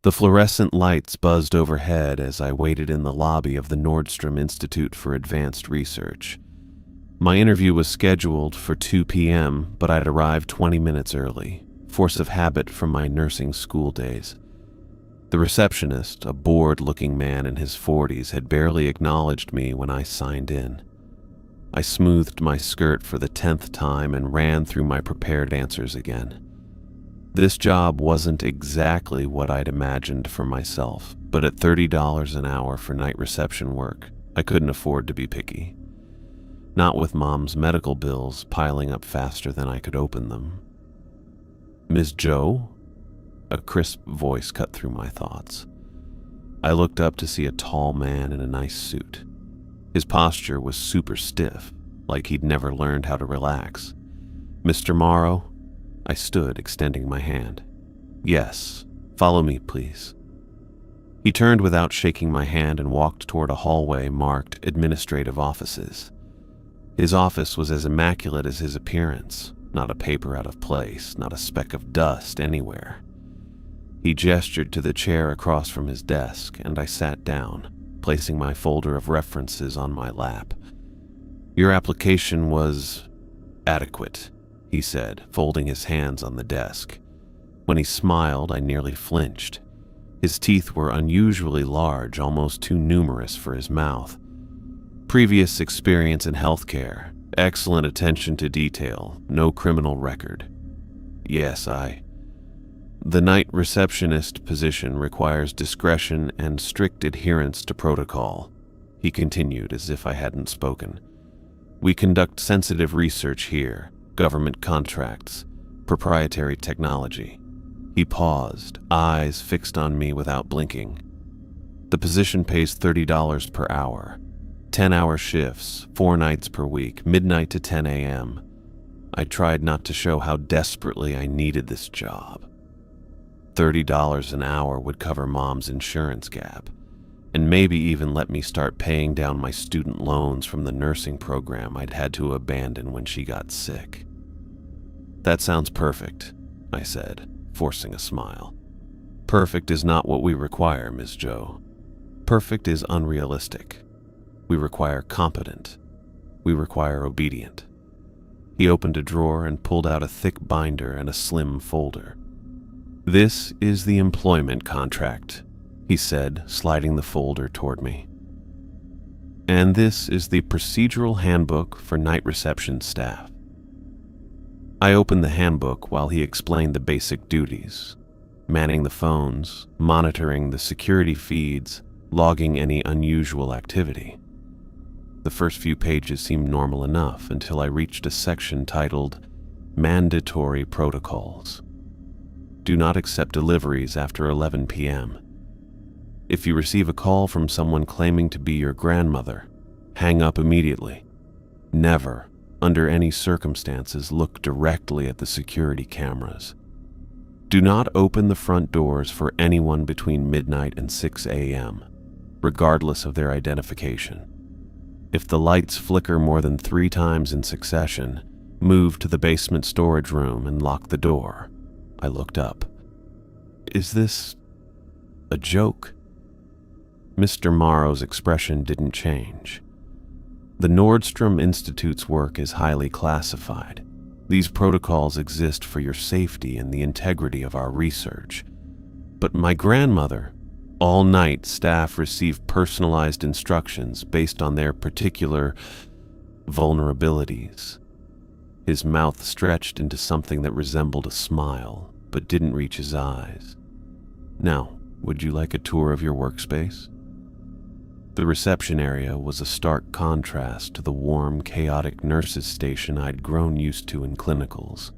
The fluorescent lights buzzed overhead as I waited in the lobby of the Nordstrom Institute for Advanced Research. My interview was scheduled for 2 p.m., but I'd arrived 20 minutes early, force of habit from my nursing school days. The receptionist, a bored-looking man in his 40s, had barely acknowledged me when I signed in. I smoothed my skirt for the 10th time and ran through my prepared answers again. This job wasn't exactly what I'd imagined for myself, but at $30 an hour for night reception work, I couldn't afford to be picky. Not with Mom's medical bills piling up faster than I could open them. "Ms. Joe?" A crisp voice cut through my thoughts. I looked up to see a tall man in a nice suit. His posture was super stiff, like he'd never learned how to relax. "Mr. Morrow?" I stood, extending my hand. "Yes, follow me, please." He turned without shaking my hand and walked toward a hallway marked Administrative Offices. His office was as immaculate as his appearance, not a paper out of place, not a speck of dust anywhere. He gestured to the chair across from his desk, and I sat down, placing my folder of references on my lap. "Your application was adequate," he said, folding his hands on the desk. When he smiled, I nearly flinched. His teeth were unusually large, almost too numerous for his mouth. Previous experience in healthcare, excellent attention to detail, no criminal record. "Yes, The night receptionist position requires discretion and strict adherence to protocol," he continued as if I hadn't spoken. "We conduct sensitive research here, government contracts, proprietary technology." He paused, eyes fixed on me without blinking. "The position pays $30 per hour. 10-hour shifts, 4 nights per week, midnight to 10 a.m. I tried not to show how desperately I needed this job. $30 an hour would cover Mom's insurance gap, and maybe even let me start paying down my student loans from the nursing program I'd had to abandon when she got sick. "That sounds perfect," I said, forcing a smile. "Perfect is not what we require, Ms. Joe. Perfect is unrealistic. We require competent. We require obedient." He opened a drawer and pulled out a thick binder and a slim folder. "This is the employment contract," he said, sliding the folder toward me. "And this is the procedural handbook for night reception staff." I opened the handbook while he explained the basic duties: manning the phones, monitoring the security feeds, logging any unusual activity. The first few pages seemed normal enough until I reached a section titled Mandatory Protocols. "Do not accept deliveries after 11 p.m. If you receive a call from someone claiming to be your grandmother, hang up immediately. Never, under any circumstances, look directly at the security cameras. Do not open the front doors for anyone between midnight and 6 a.m., regardless of their identification. If the lights flicker more than 3 times in succession, move to the basement storage room and lock the door." I looked up. "Is this a joke?" Mr. Morrow's expression didn't change. "The Nordstrom Institute's work is highly classified. These protocols exist for your safety and the integrity of our research. But my grandmother, all night staff receive personalized instructions based on their particular vulnerabilities." His mouth stretched into something that resembled a smile, but didn't reach his eyes. "Now, would you like a tour of your workspace?" The reception area was a stark contrast to the warm, chaotic nurses' station I'd grown used to in clinicals.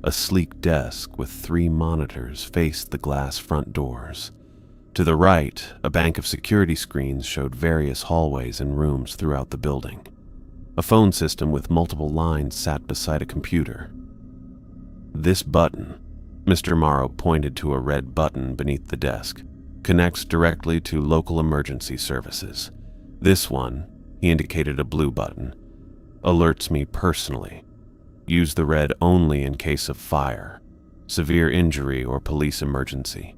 A sleek desk with 3 monitors faced the glass front doors. To the right, a bank of security screens showed various hallways and rooms throughout the building. A phone system with multiple lines sat beside a computer. "This button," Mr. Morrow pointed to a red button beneath the desk, "connects directly to local emergency services. This one," he indicated a blue button, "alerts me personally. Use the red only in case of fire, severe injury, or police emergency.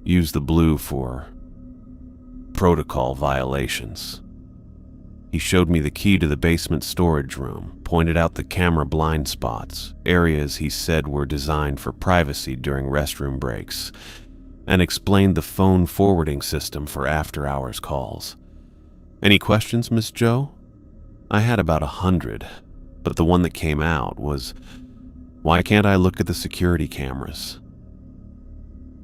Use the blue for protocol violations. He showed me the key to the basement storage room, pointed out the camera blind spots, areas he said were designed for privacy during restroom breaks, and explained the phone forwarding system for after-hours calls. Any questions, Miss Joe? I had about 100, but the one that came out was, why can't I look at the security cameras?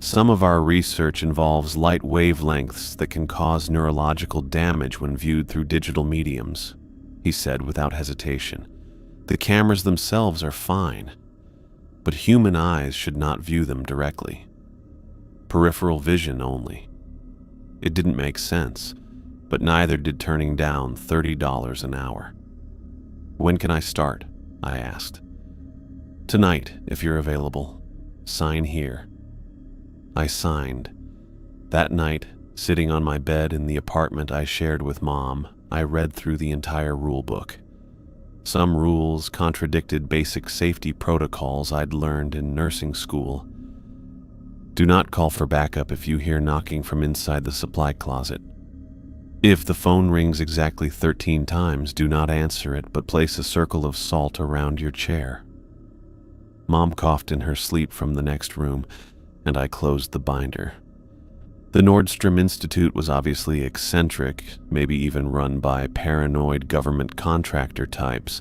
Some of our research involves light wavelengths that can cause neurological damage when viewed through digital mediums, he said without hesitation. The cameras themselves are fine, but human eyes should not view them directly. Peripheral vision only. It didn't make sense, but neither did turning down $30 an hour. When can I start? I asked. Tonight, if you're available. Sign here. I signed. That night, sitting on my bed in the apartment I shared with Mom, I read through the entire rule book. Some rules contradicted basic safety protocols I'd learned in nursing school. Do not call for backup if you hear knocking from inside the supply closet. If the phone rings exactly 13 times, do not answer it, but place a circle of salt around your chair. Mom coughed in her sleep from the next room, and I closed the binder. The Nordstrom Institute was obviously eccentric, maybe even run by paranoid government contractor types,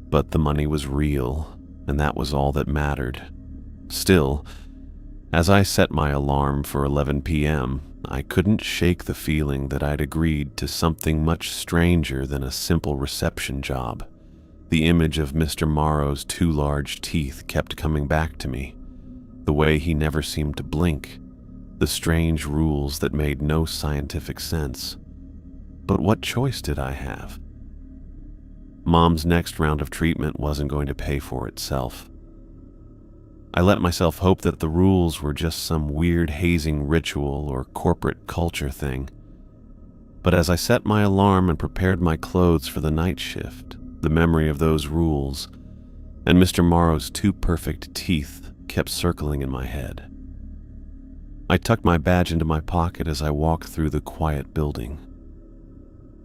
but the money was real, and that was all that mattered. Still, as I set my alarm for 11 p.m., I couldn't shake the feeling that I'd agreed to something much stranger than a simple reception job. The image of Mr. Morrow's 2 large teeth kept coming back to me. The way he never seemed to blink, the strange rules that made no scientific sense. But what choice did I have? Mom's next round of treatment wasn't going to pay for itself. I let myself hope that the rules were just some weird hazing ritual or corporate culture thing. But as I set my alarm and prepared my clothes for the night shift, the memory of those rules and Mr. Morrow's 2 perfect teeth kept circling in my head. I tucked my badge into my pocket as I walked through the quiet building.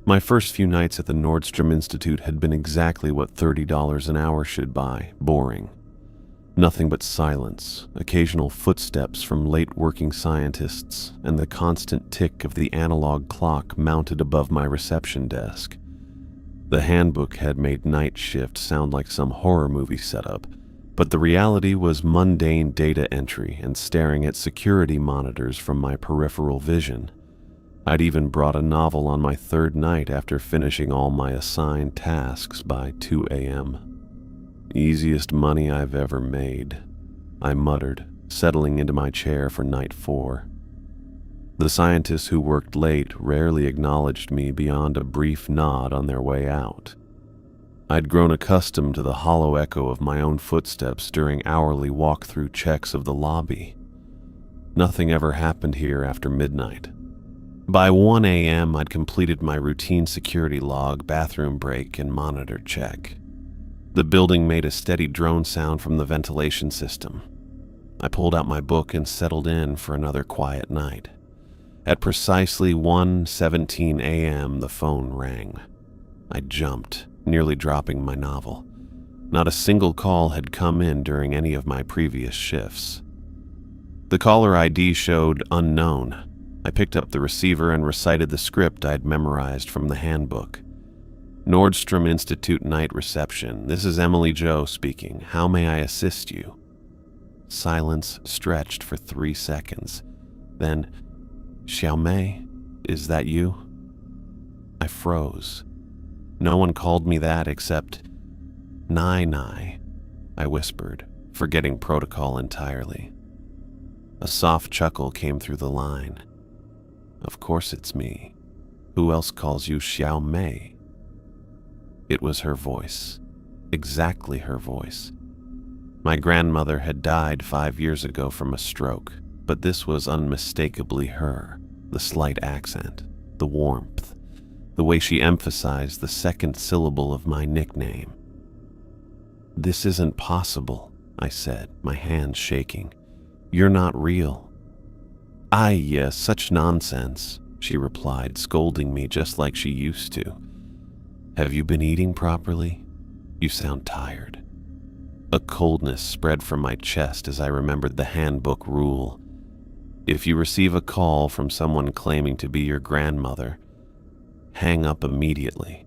My first few nights at the Nordstrom Institute had been exactly what $30 an hour should buy, boring. Nothing but silence, occasional footsteps from late working scientists, and the constant tick of the analog clock mounted above my reception desk. The handbook had made night shift sound like some horror movie setup, but the reality was mundane data entry and staring at security monitors from my peripheral vision. I'd even brought a novel on my 3rd night after finishing all my assigned tasks by 2 a.m. Easiest money I've ever made, I muttered, settling into my chair for night 4. The scientists who worked late rarely acknowledged me beyond a brief nod on their way out. I'd grown accustomed to the hollow echo of my own footsteps during hourly walk-through checks of the lobby. Nothing ever happened here after midnight. By 1 a.m., I'd completed my routine security log, bathroom break, and monitor check. The building made a steady drone sound from the ventilation system. I pulled out my book and settled in for another quiet night. At precisely 1:17 a.m., the phone rang. I jumped, nearly dropping my novel. Not a single call had come in during any of my previous shifts. The caller ID showed unknown. I picked up the receiver and recited the script I'd memorized from the handbook. Nordstrom Institute Night Reception. This is Emily Jo speaking. How may I assist you? Silence stretched for 3 seconds. Then, Xiaomei, is that you? I froze. No one called me that except Nai, I whispered, forgetting protocol entirely. A soft chuckle came through the line. Of course it's me. Who else calls you Xiaomei? It was her voice. Exactly her voice. My grandmother had died 5 years ago from a stroke, but this was unmistakably her. The slight accent, the warmth, the way she emphasized the second syllable of my nickname. This isn't possible, I said, my hands shaking. You're not real. "Ay, yes, such nonsense," she replied, scolding me just like she used to. "Have you been eating properly? You sound tired." A coldness spread from my chest as I remembered the handbook rule. If you receive a call from someone claiming to be your grandmother, hang up immediately.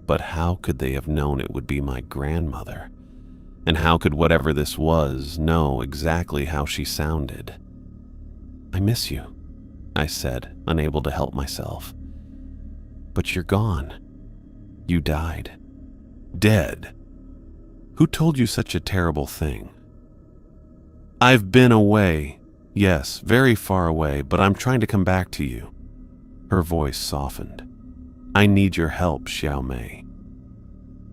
But how could they have known it would be my grandmother? And how could whatever this was know exactly how she sounded? "I miss you," I said, unable to help myself. "But you're gone. You died." "Dead? Who told you such a terrible thing?" "I've been away. Yes, very far away, but I'm trying to come back to you." Her voice softened. "I need your help, Xiao Mei."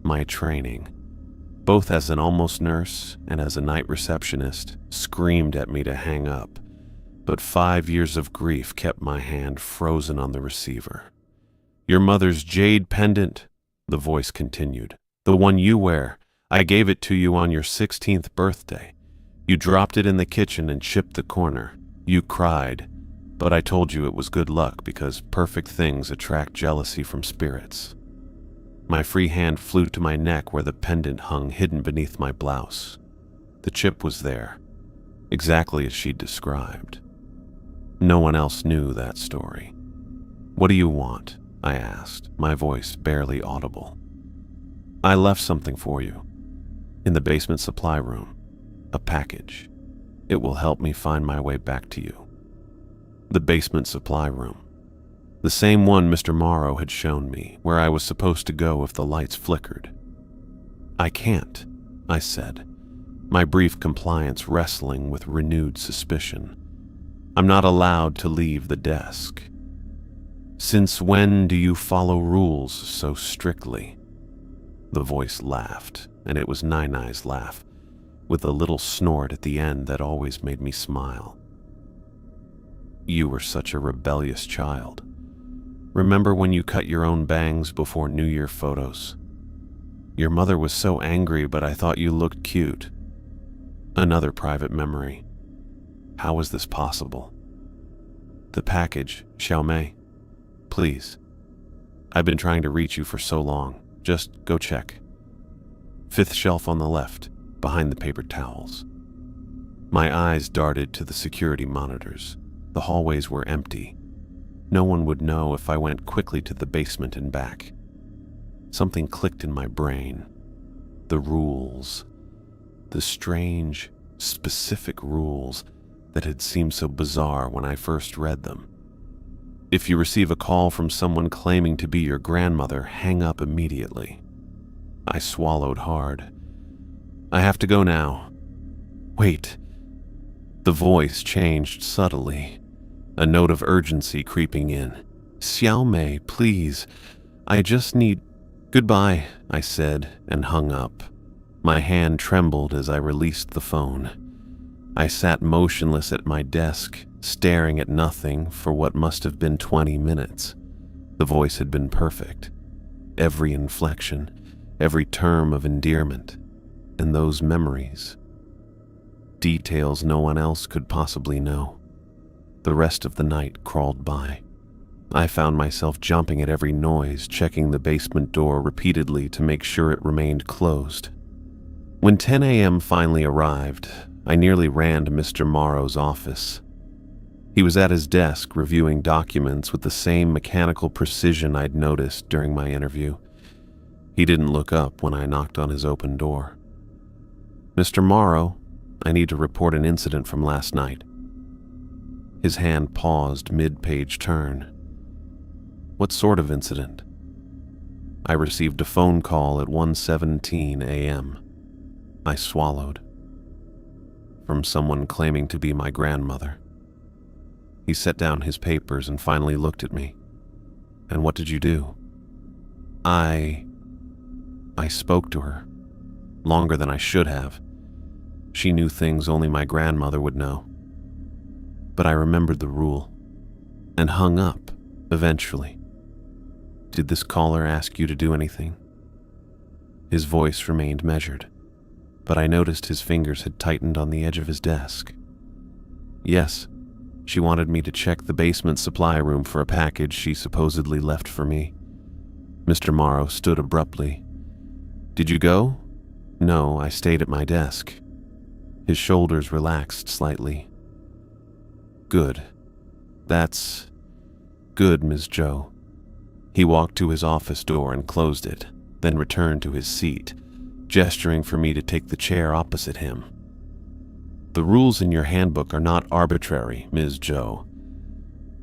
My training, both as an almost nurse and as a night receptionist, screamed at me to hang up, but 5 years of grief kept my hand frozen on the receiver. "Your mother's jade pendant," the voice continued, "the one you wear. I gave it to you on your 16th birthday. You dropped it in the kitchen and chipped the corner. You cried, but I told you it was good luck because perfect things attract jealousy from spirits." My free hand flew to my neck where the pendant hung hidden beneath my blouse. The chip was there, exactly as she'd described. No one else knew that story. "What do you want?" I asked, my voice barely audible. "I left something for you. In the basement supply room. A package. It will help me find my way back to you." The basement supply room. The same one Mr. Morrow had shown me, where I was supposed to go if the lights flickered. "I can't," I said, my brief compliance wrestling with renewed suspicion. "I'm not allowed to leave the desk." "Since when do you follow rules so strictly?" The voice laughed, and it was Nai-Nai's laugh, with a little snort at the end that always made me smile. "You were such a rebellious child. Remember when you cut your own bangs before New Year photos? Your mother was so angry, but I thought you looked cute." Another private memory. How was this possible? "The package, Xiao Mei. Please. I've been trying to reach you for so long. Just go check. 5th shelf on the left, behind the paper towels." My eyes darted to the security monitors. The hallways were empty. No one would know if I went quickly to the basement and back. Something clicked in my brain. The rules. The strange, specific rules that had seemed so bizarre when I first read them. If you receive a call from someone claiming to be your grandmother, hang up immediately. I swallowed hard. "I have to go now." "Wait." The voice changed subtly, a note of urgency creeping in. "Xiao Mei, please. I just need—" "Goodbye," I said, and hung up. My hand trembled as I released the phone. I sat motionless at my desk, staring at nothing for what must have been 20 minutes. The voice had been perfect. Every inflection, every term of endearment, and those memories. Details no one else could possibly know. The rest of the night crawled by. I found myself jumping at every noise, checking the basement door repeatedly to make sure it remained closed. When 10 a.m. finally arrived, I nearly ran to Mr. Morrow's office. He was at his desk reviewing documents with the same mechanical precision I'd noticed during my interview. He didn't look up when I knocked on his open door. "Mr. Morrow, I need to report an incident from last night." His hand paused mid-page turn. "What sort of incident?" "I received a phone call at 1:17 a.m. I swallowed. From someone claiming to be my grandmother. He set down his papers and finally looked at me. "And what did you do?" I spoke to her. Longer than I should have. She knew things only my grandmother would know. But I remembered the rule, and hung up, eventually. "Did this caller ask you to do anything?" His voice remained measured, but I noticed his fingers had tightened on the edge of his desk. "Yes, She wanted me to check the basement supply room for a package she supposedly left for me. Mr. Morrow stood abruptly. "Did you go?" "No, I stayed at my desk." His shoulders relaxed slightly. "Good. That's good, Ms. Joe." He walked to his office door and closed it, then returned to his seat, gesturing for me to take the chair opposite him. "The rules in your handbook are not arbitrary, Ms. Joe.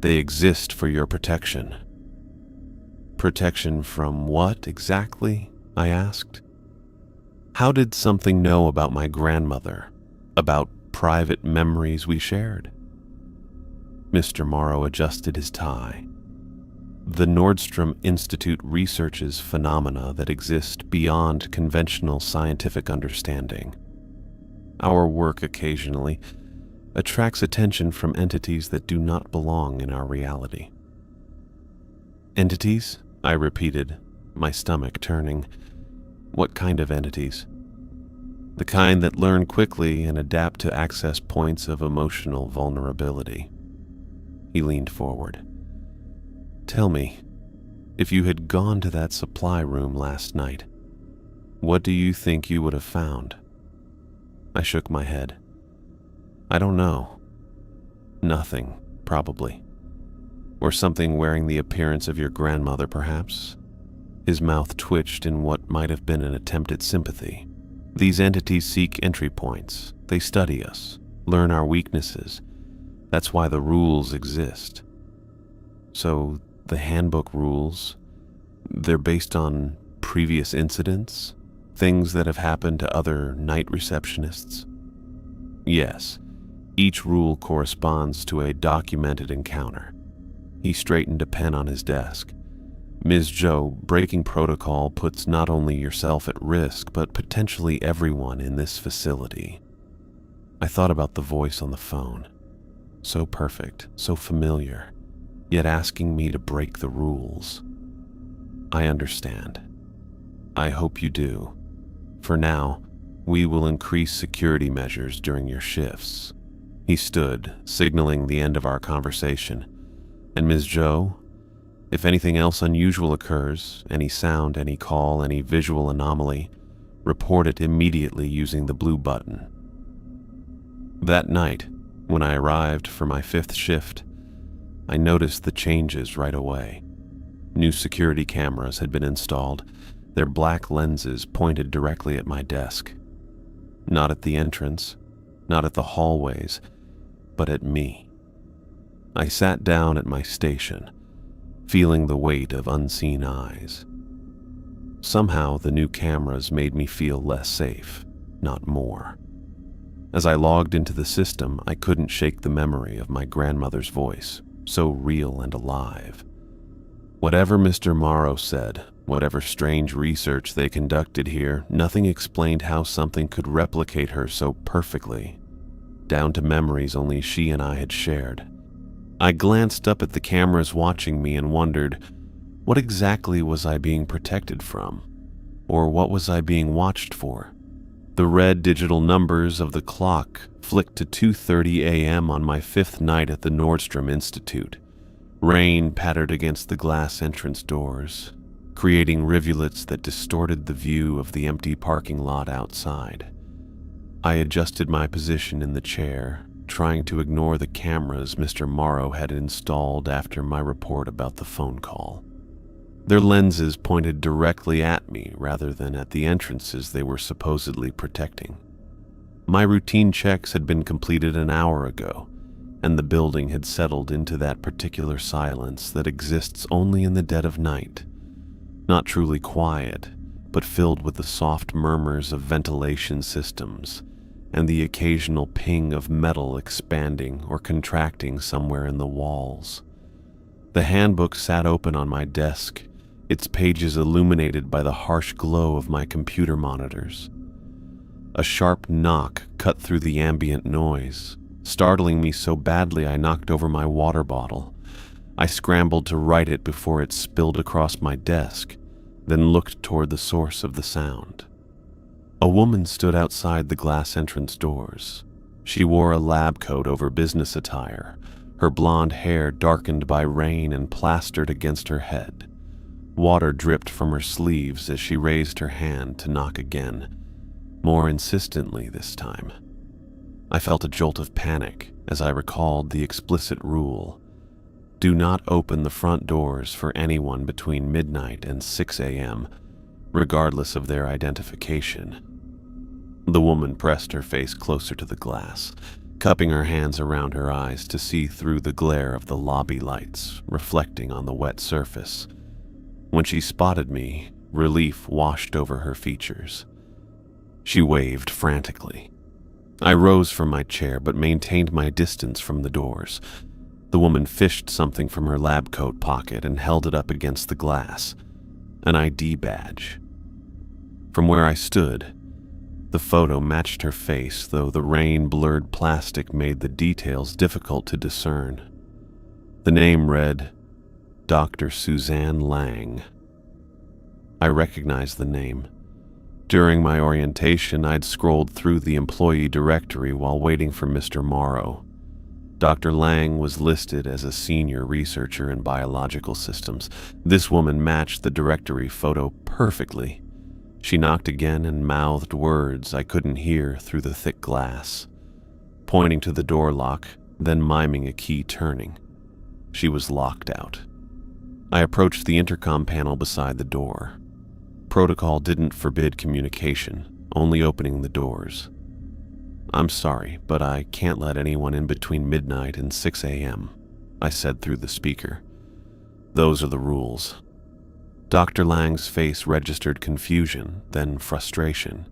They exist for your protection." "Protection from what exactly?" I asked. How did something know about my grandmother, about private memories we shared? Mr. Morrow adjusted his tie. "The Nordstrom Institute researches phenomena that exist beyond conventional scientific understanding. Our work occasionally attracts attention from entities that do not belong in our reality." "Entities?" I repeated, my stomach turning. "What kind of entities?" "The kind that learn quickly and adapt to access points of emotional vulnerability." He leaned forward. "Tell me, if you had gone to that supply room last night, what do you think you would have found?" I shook my head. "I don't know. Nothing, probably. Or something wearing the appearance of your grandmother, perhaps." His mouth twitched in what might have been an attempt at sympathy. "These entities seek entry points. They study us, learn our weaknesses. That's why the rules exist." "So the handbook rules, they're based on previous incidents? Things that have happened to other night receptionists?" "Yes. Each rule corresponds to a documented encounter." He straightened a pen on his desk. "Ms. Joe, breaking protocol puts not only yourself at risk, but potentially everyone in this facility." I thought about the voice on the phone. So perfect, so familiar, yet asking me to break the rules. "I understand. I hope you do. For now, we will increase security measures during your shifts." He stood, signaling the end of our conversation. "And Ms. Joe, if anything else unusual occurs, any sound, any call, any visual anomaly, report it immediately using the blue button." That night, when I arrived for my 5th shift, I noticed the changes right away. New security cameras had been installed, their black lenses pointed directly at my desk. Not at the entrance, not at the hallways, but at me. I sat down at my station, feeling the weight of unseen eyes. Somehow, the new cameras made me feel less safe, not more. As I logged into the system, I couldn't shake the memory of my grandmother's voice, so real and alive. Whatever Mr. Morrow said, whatever strange research they conducted here, nothing explained how something could replicate her so perfectly, down to memories only she and I had shared. I glanced up at the cameras watching me and wondered, what exactly was I being protected from? Or what was I being watched for? The red digital numbers of the clock flicked to 2:30 a.m. on my 5th night at the Nordstrom Institute. Rain pattered against the glass entrance doors, creating rivulets that distorted the view of the empty parking lot outside. I adjusted my position in the chair, trying to ignore the cameras Mr. Morrow had installed after my report about the phone call. Their lenses pointed directly at me rather than at the entrances they were supposedly protecting. My routine checks had been completed an hour ago, and the building had settled into that particular silence that exists only in the dead of night. Not truly quiet, but filled with the soft murmurs of ventilation systems and the occasional ping of metal expanding or contracting somewhere in the walls. The handbook sat open on my desk, its pages illuminated by the harsh glow of my computer monitors. A sharp knock cut through the ambient noise, startling me so badly I knocked over my water bottle. I scrambled to right it before it spilled across my desk, then looked toward the source of the sound. A woman stood outside the glass entrance doors. She wore a lab coat over business attire, her blonde hair darkened by rain and plastered against her head. Water dripped from her sleeves as she raised her hand to knock again, more insistently this time. I felt a jolt of panic as I recalled the explicit rule: do not open the front doors for anyone between midnight and 6 a.m., regardless of their identification. The woman pressed her face closer to the glass, cupping her hands around her eyes to see through the glare of the lobby lights reflecting on the wet surface. When she spotted me, relief washed over her features. She waved frantically. I rose from my chair but maintained my distance from the doors. The woman fished something from her lab coat pocket and held it up against the glass. An ID badge. From where I stood, the photo matched her face, though the rain-blurred plastic made the details difficult to discern. The name read, Dr. Suzanne Lang. I recognized the name. During my orientation, I'd scrolled through the employee directory while waiting for Mr. Morrow. Dr. Lang was listed as a senior researcher in biological systems. This woman matched the directory photo perfectly. She knocked again and mouthed words I couldn't hear through the thick glass, pointing to the door lock, then miming a key turning. She was locked out. I approached the intercom panel beside the door. Protocol didn't forbid communication, only opening the doors. I'm sorry, but I can't let anyone in between midnight and 6 a.m., I said through the speaker. Those are the rules. Dr. Lang's face registered confusion, then frustration.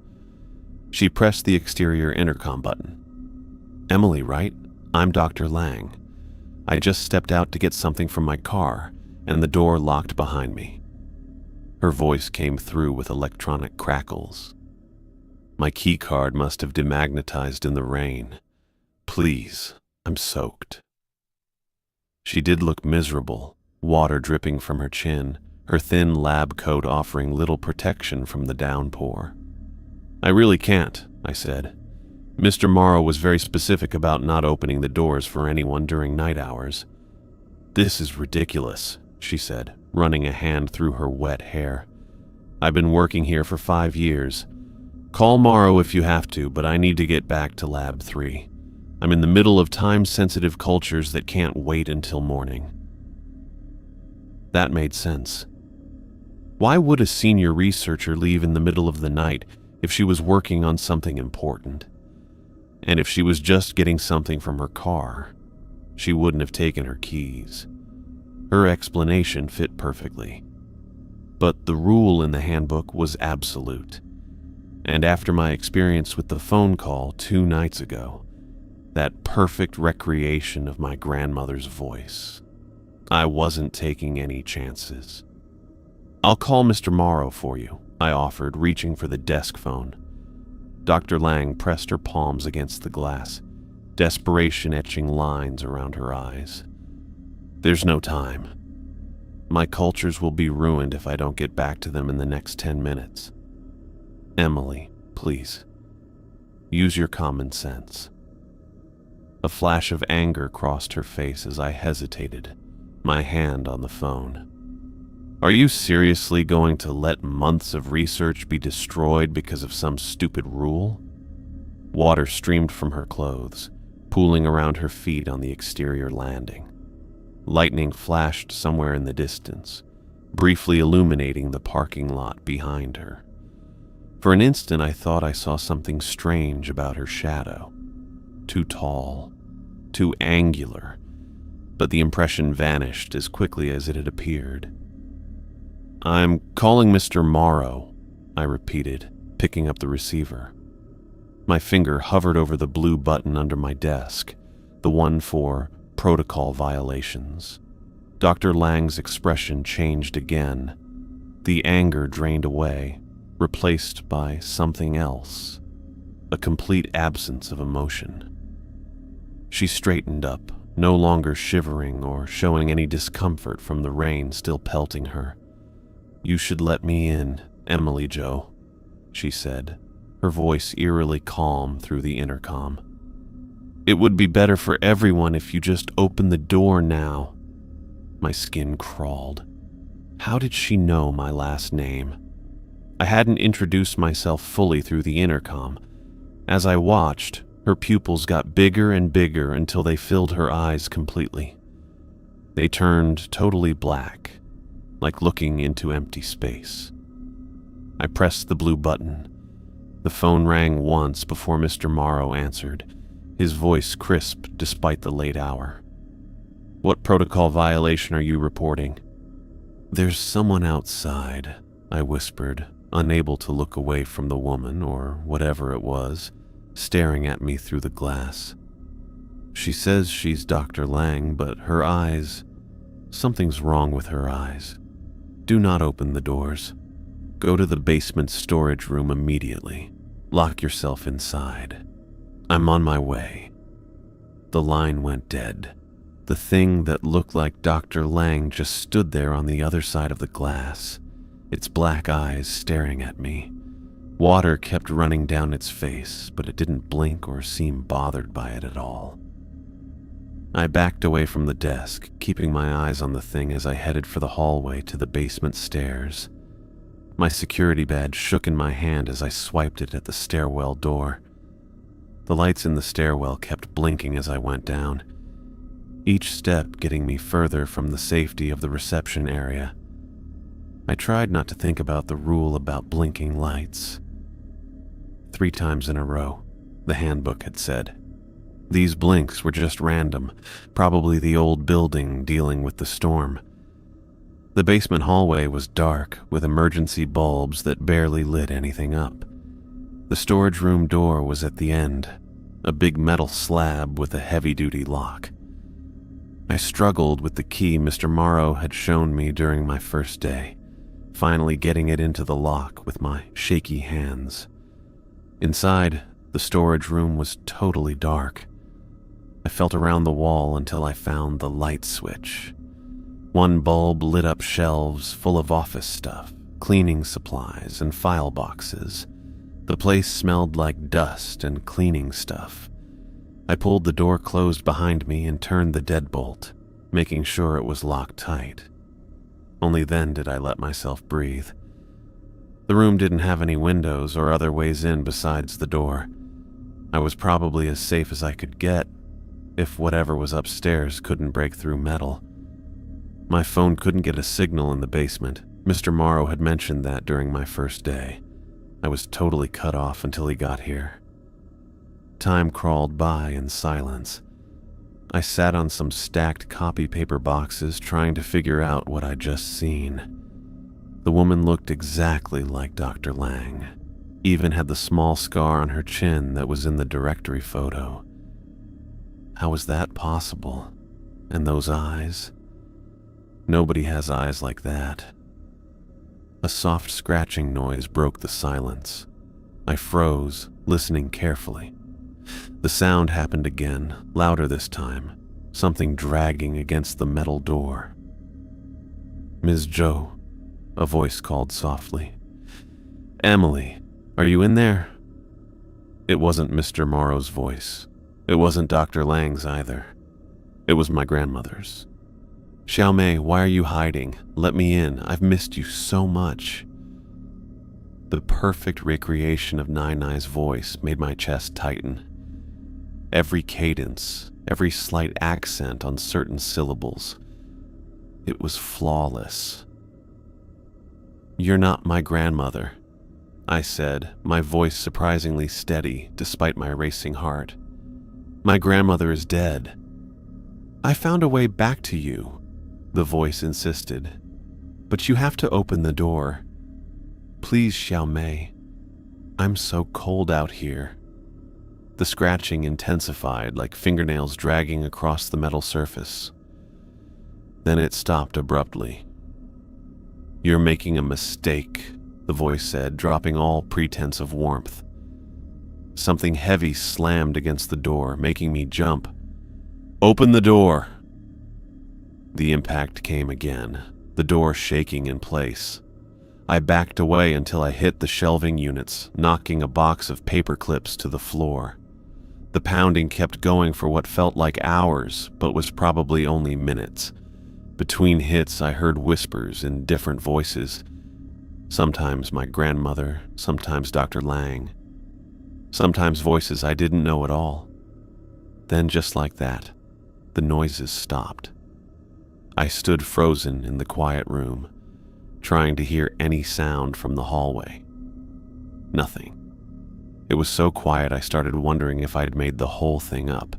She pressed the exterior intercom button. Emily, right? I'm Dr. Lang. I just stepped out to get something from my car, and the door locked behind me. Her voice came through with electronic crackles. My keycard must have demagnetized in the rain. Please, I'm soaked. She did look miserable, water dripping from her chin, her thin lab coat offering little protection from the downpour. I really can't, I said. Mr. Morrow was very specific about not opening the doors for anyone during night hours. This is ridiculous, she said, running a hand through her wet hair. I've been working here for 5 years. Call Morrow if you have to, but I need to get back to Lab 3. I'm in the middle of time-sensitive cultures that can't wait until morning. That made sense. Why would a senior researcher leave in the middle of the night if she was working on something important? And if she was just getting something from her car, she wouldn't have taken her keys. Her explanation fit perfectly. But the rule in the handbook was absolute. And after my experience with the phone call 2 nights ago, that perfect recreation of my grandmother's voice, I wasn't taking any chances. I'll call Mr. Morrow for you, I offered, reaching for the desk phone. Dr. Lang pressed her palms against the glass, desperation etching lines around her eyes. There's no time. My cultures will be ruined if I don't get back to them in the next 10 minutes. Emily, please, use your common sense. A flash of anger crossed her face as I hesitated, my hand on the phone. Are you seriously going to let months of research be destroyed because of some stupid rule? Water streamed from her clothes, pooling around her feet on the exterior landing. Lightning flashed somewhere in the distance, briefly illuminating the parking lot behind her. For an instant, I thought I saw something strange about her shadow. Too tall, too angular, but the impression vanished as quickly as it had appeared. I'm calling Mr. Morrow, I repeated, picking up the receiver. My finger hovered over the blue button under my desk, the one for protocol violations. Dr. Lang's expression changed again. The anger drained away, replaced by something else, a complete absence of emotion. She straightened up, no longer shivering or showing any discomfort from the rain still pelting her. You should let me in, Emily Jo, she said, her voice eerily calm through the intercom. It would be better for everyone if you just open the door now." My skin crawled. How did she know my last name? I hadn't introduced myself fully through the intercom. As I watched, her pupils got bigger and bigger until they filled her eyes completely. They turned totally black, like looking into empty space. I pressed the blue button. The phone rang once before Mr. Morrow answered, his voice crisp despite the late hour. "What protocol violation are you reporting?" "There's someone outside," I whispered, unable to look away from the woman, or whatever it was, staring at me through the glass. "She says she's Dr. Lang, but her eyes... something's wrong with her eyes. Do not open the doors. Go to the basement storage room immediately. Lock yourself inside. I'm on my way." The line went dead. The thing that looked like Dr. Lang just stood there on the other side of the glass, its black eyes staring at me. Water kept running down its face, but it didn't blink or seem bothered by it at all. I backed away from the desk, keeping my eyes on the thing as I headed for the hallway to the basement stairs. My security badge shook in my hand as I swiped it at the stairwell door. The lights in the stairwell kept blinking as I went down, each step getting me further from the safety of the reception area. I tried not to think about the rule about blinking lights. 3 times in a row, the handbook had said. These blinks were just random, probably the old building dealing with the storm. The basement hallway was dark, with emergency bulbs that barely lit anything up. The storage room door was at the end, a big metal slab with a heavy-duty lock. I struggled with the key Mr. Morrow had shown me during my first day, finally getting it into the lock with my shaky hands. Inside, the storage room was totally dark. I felt around the wall until I found the light switch. One bulb lit up shelves full of office stuff, cleaning supplies, and file boxes. The place smelled like dust and cleaning stuff. I pulled the door closed behind me and turned the deadbolt, making sure it was locked tight. Only then did I let myself breathe. The room didn't have any windows or other ways in besides the door. I was probably as safe as I could get, if whatever was upstairs couldn't break through metal. My phone couldn't get a signal in the basement. Mr. Morrow had mentioned that during my first day. I was totally cut off until he got here. Time crawled by in silence. I sat on some stacked copy paper boxes trying to figure out what I'd just seen. The woman looked exactly like Dr. Lang, even had the small scar on her chin that was in the directory photo. How was that possible? And those eyes? Nobody has eyes like that. A soft scratching noise broke the silence. I froze, listening carefully. The sound happened again, louder this time, something dragging against the metal door. "Ms. Joe," a voice called softly. "Emily, are you in there?" It wasn't Mr. Morrow's voice. It wasn't Dr. Lang's either. It was my grandmother's. "Xiaomei, why are you hiding? Let me in. I've missed you so much." The perfect recreation of Nai-Nai's voice made my chest tighten. Every cadence, every slight accent on certain syllables. It was flawless. "You're not my grandmother," I said, my voice surprisingly steady despite my racing heart. "My grandmother is dead." "I found a way back to you," the voice insisted. "But you have to open the door. Please, Xiaomei. I'm so cold out here." The scratching intensified like fingernails dragging across the metal surface. Then it stopped abruptly. "You're making a mistake," the voice said, dropping all pretense of warmth. Something heavy slammed against the door, making me jump. "Open the door!" The impact came again, the door shaking in place. I backed away until I hit the shelving units, knocking a box of paper clips to the floor. The pounding kept going for what felt like hours, but was probably only minutes. Between hits, I heard whispers in different voices. Sometimes my grandmother, sometimes Dr. Lang. Sometimes voices I didn't know at all. Then, just like that, the noises stopped. I stood frozen in the quiet room, trying to hear any sound from the hallway. Nothing. It was so quiet I started wondering if I'd made the whole thing up.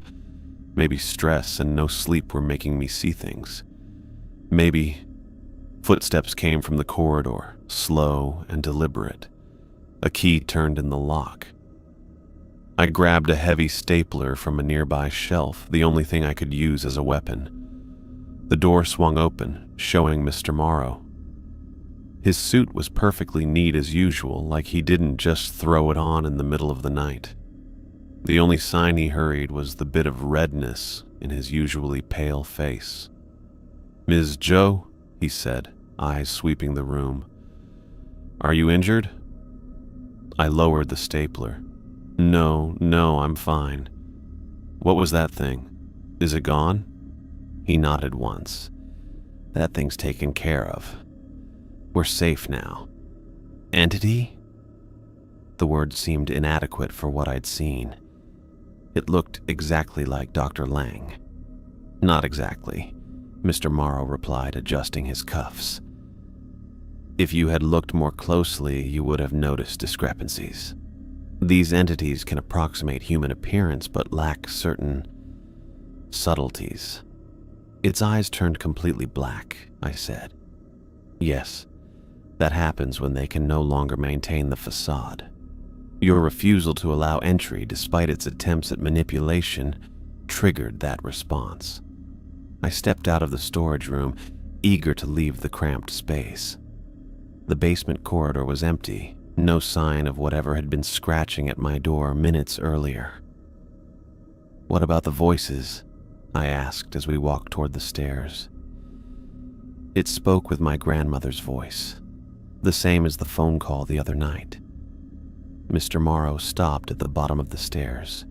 Maybe stress and no sleep were making me see things. Maybe footsteps came from the corridor, slow and deliberate. A key turned in the lock. I grabbed a heavy stapler from a nearby shelf, the only thing I could use as a weapon. The door swung open, showing Mr. Morrow. His suit was perfectly neat as usual, like he didn't just throw it on in the middle of the night. The only sign he hurried was the bit of redness in his usually pale face. "Ms. Joe," he said, eyes sweeping the room. "Are you injured?" I lowered the stapler. No, I'm fine." "What was that thing? Is it gone?" He nodded once. "That thing's taken care of. We're safe now." "Entity?" The word seemed inadequate for what I'd seen. It looked exactly like Dr. Lang. "Not exactly," Mr. Morrow replied, adjusting his cuffs. "If you had looked more closely, you would have noticed discrepancies. These entities can approximate human appearance but lack certain subtleties." Its eyes turned completely black, I said. "Yes, that happens when they can no longer maintain the facade. Your refusal to allow entry, despite its attempts at manipulation, triggered that response." I stepped out of the storage room, eager to leave the cramped space. The basement corridor was empty, no sign of whatever had been scratching at my door minutes earlier. "What about the voices?" I asked as we walked toward the stairs. It spoke with my grandmother's voice, the same as the phone call the other night. Mr. Morrow stopped at the bottom of the stairs.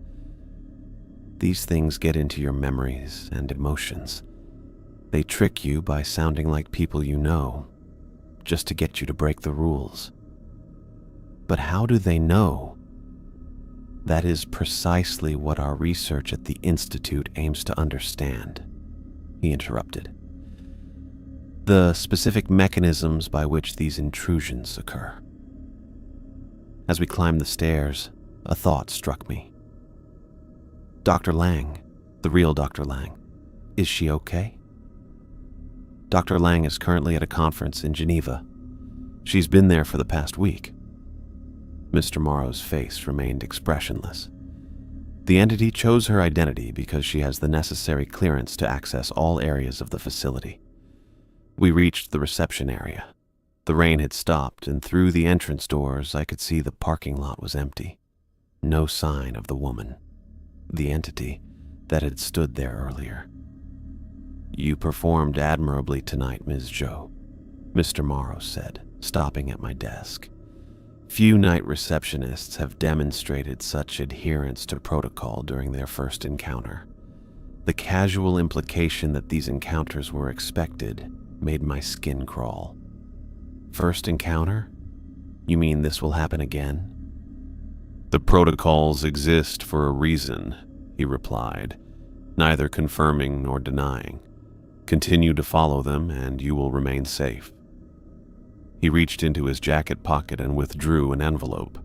"These things get into your memories and emotions. They trick you by sounding like people you know, just to get you to break the rules. But how do they know?" "That is precisely what our research at the Institute aims to understand," he interrupted. "The specific mechanisms by which these intrusions occur." As we climbed the stairs, a thought struck me. "Dr. Lang, the real Dr. Lang, is she okay?" "Dr. Lang is currently at a conference in Geneva. She's been there for the past week." Mr. Morrow's face remained expressionless. "The entity chose her identity because she has the necessary clearance to access all areas of the facility." We reached the reception area. The rain had stopped, and through the entrance doors I could see the parking lot was empty. No sign of the woman, the entity that had stood there earlier. "You performed admirably tonight, Ms. Joe," Mr. Morrow said, stopping at my desk. "Few night receptionists have demonstrated such adherence to protocol during their first encounter. The casual implication that these encounters were expected made my skin crawl." "First encounter? You mean this will happen again?" "The protocols exist for a reason," he replied, neither confirming nor denying. "Continue to follow them and you will remain safe." He reached into his jacket pocket and withdrew an envelope.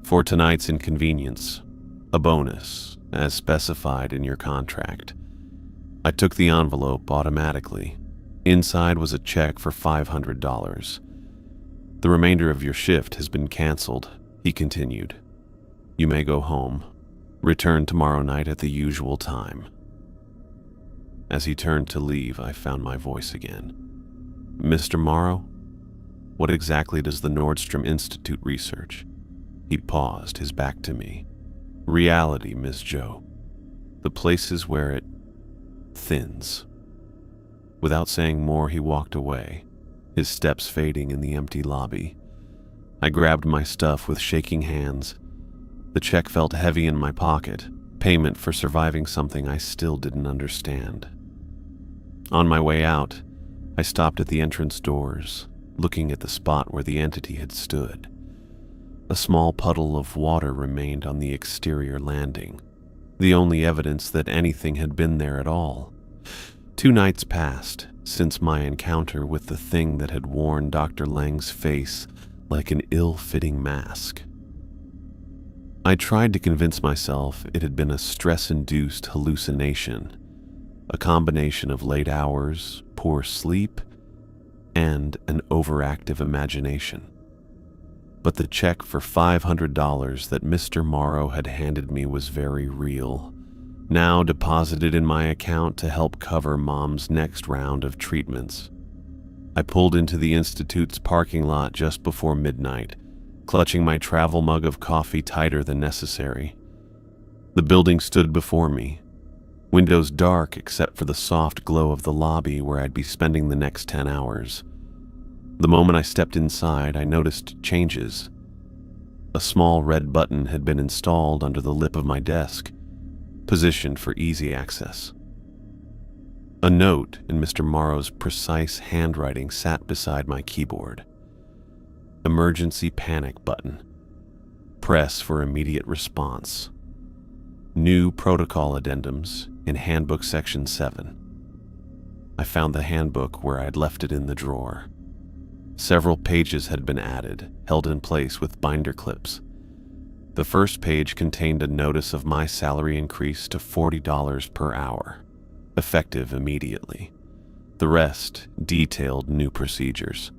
"For tonight's inconvenience, a bonus, as specified in your contract." I took the envelope automatically. Inside was a check for $500. "The remainder of your shift has been canceled," he continued. "You may go home. Return tomorrow night at the usual time." As he turned to leave, I found my voice again. "Mr. Morrow, what exactly does the Nordstrom Institute research?" He paused, his back to me. "Reality, Ms. Joe. The places where it thins." Without saying more, he walked away, his steps fading in the empty lobby. I grabbed my stuff with shaking hands. The check felt heavy in my pocket, payment for surviving something I still didn't understand. On my way out, I stopped at the entrance doors, looking at the spot where the entity had stood. A small puddle of water remained on the exterior landing, the only evidence that anything had been there at all. 2 nights passed since my encounter with the thing that had worn Dr. Lang's face like an ill-fitting mask. I tried to convince myself it had been a stress-induced hallucination, a combination of late hours, poor sleep, and an overactive imagination. But the check for $500 that Mr. Morrow had handed me was very real, now deposited in my account to help cover Mom's next round of treatments. I pulled into the Institute's parking lot just before midnight, clutching my travel mug of coffee tighter than necessary. The building stood before me, windows dark except for the soft glow of the lobby where I'd be spending the next 10 hours. The moment I stepped inside, I noticed changes. A small red button had been installed under the lip of my desk, positioned for easy access. A note in Mr. Morrow's precise handwriting sat beside my keyboard. Emergency panic button. Press for immediate response. New protocol addendums in Handbook Section 7. I found the handbook where I'd left it in the drawer. Several pages had been added, held in place with binder clips. The first page contained a notice of my salary increase to $40 per hour, effective immediately. The rest detailed new procedures.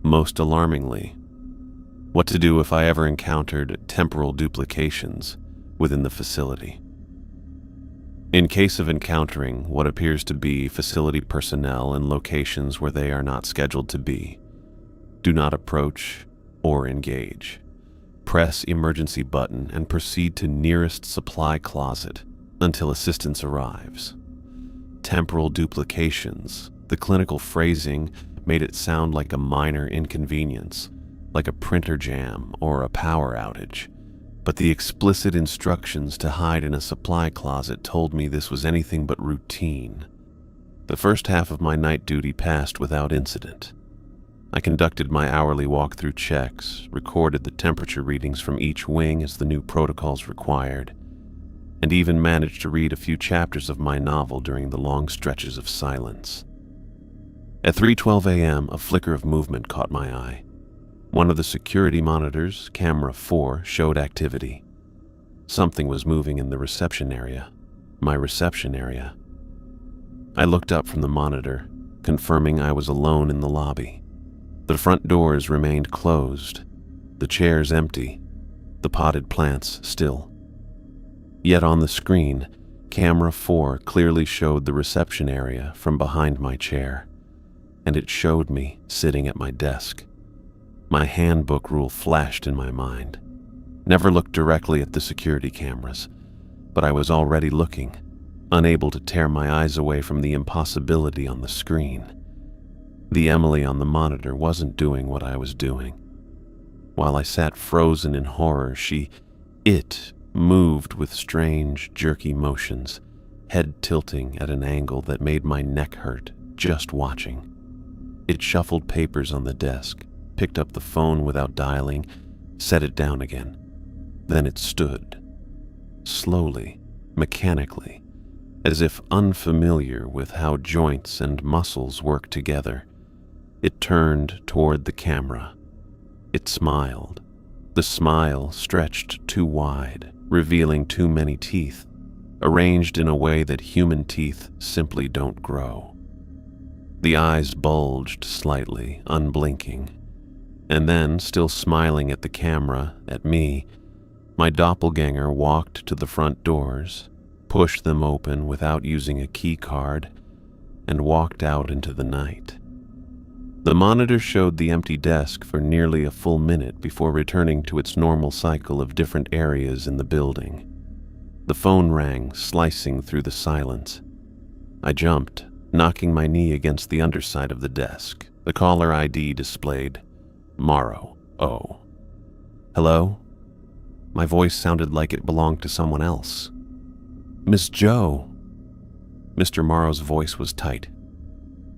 Most alarmingly, what to do if I ever encountered temporal duplications within the facility. In case of encountering what appears to be facility personnel in locations where they are not scheduled to be, do not approach or engage. Press emergency button and proceed to nearest supply closet until assistance arrives. Temporal duplications, the clinical phrasing made it sound like a minor inconvenience, like a printer jam or a power outage. But the explicit instructions to hide in a supply closet told me this was anything but routine. The first half of my night duty passed without incident. I conducted my hourly walkthrough checks, recorded the temperature readings from each wing as the new protocols required, and even managed to read a few chapters of my novel during the long stretches of silence. At 3:12 a.m., a flicker of movement caught my eye. One of the security monitors, camera 4, showed activity. Something was moving in the reception area, my reception area. I looked up from the monitor, confirming I was alone in the lobby. The front doors remained closed, the chairs empty, the potted plants still. Yet on the screen, camera 4 clearly showed the reception area from behind my chair, and it showed me sitting at my desk. My handbook rule flashed in my mind. Never look directly at the security cameras, but I was already looking, unable to tear my eyes away from the impossibility on the screen. The Emily on the monitor wasn't doing what I was doing. While I sat frozen in horror, it moved with strange, jerky motions, head tilting at an angle that made my neck hurt just watching. It shuffled papers on the desk, picked up the phone without dialing, set it down again. Then it stood, slowly, mechanically, as if unfamiliar with how joints and muscles work together. It turned toward the camera. It smiled. The smile stretched too wide, revealing too many teeth, arranged in a way that human teeth simply don't grow. The eyes bulged slightly, unblinking. And then, still smiling at the camera, at me, my doppelganger walked to the front doors, pushed them open without using a key card, and walked out into the night. The monitor showed the empty desk for nearly a full minute before returning to its normal cycle of different areas in the building. The phone rang, slicing through the silence. I jumped, knocking my knee against the underside of the desk. The caller ID displayed Morrow, Hello? My voice sounded like it belonged to someone else. Miss Joe." Mr. Morrow's voice was tight.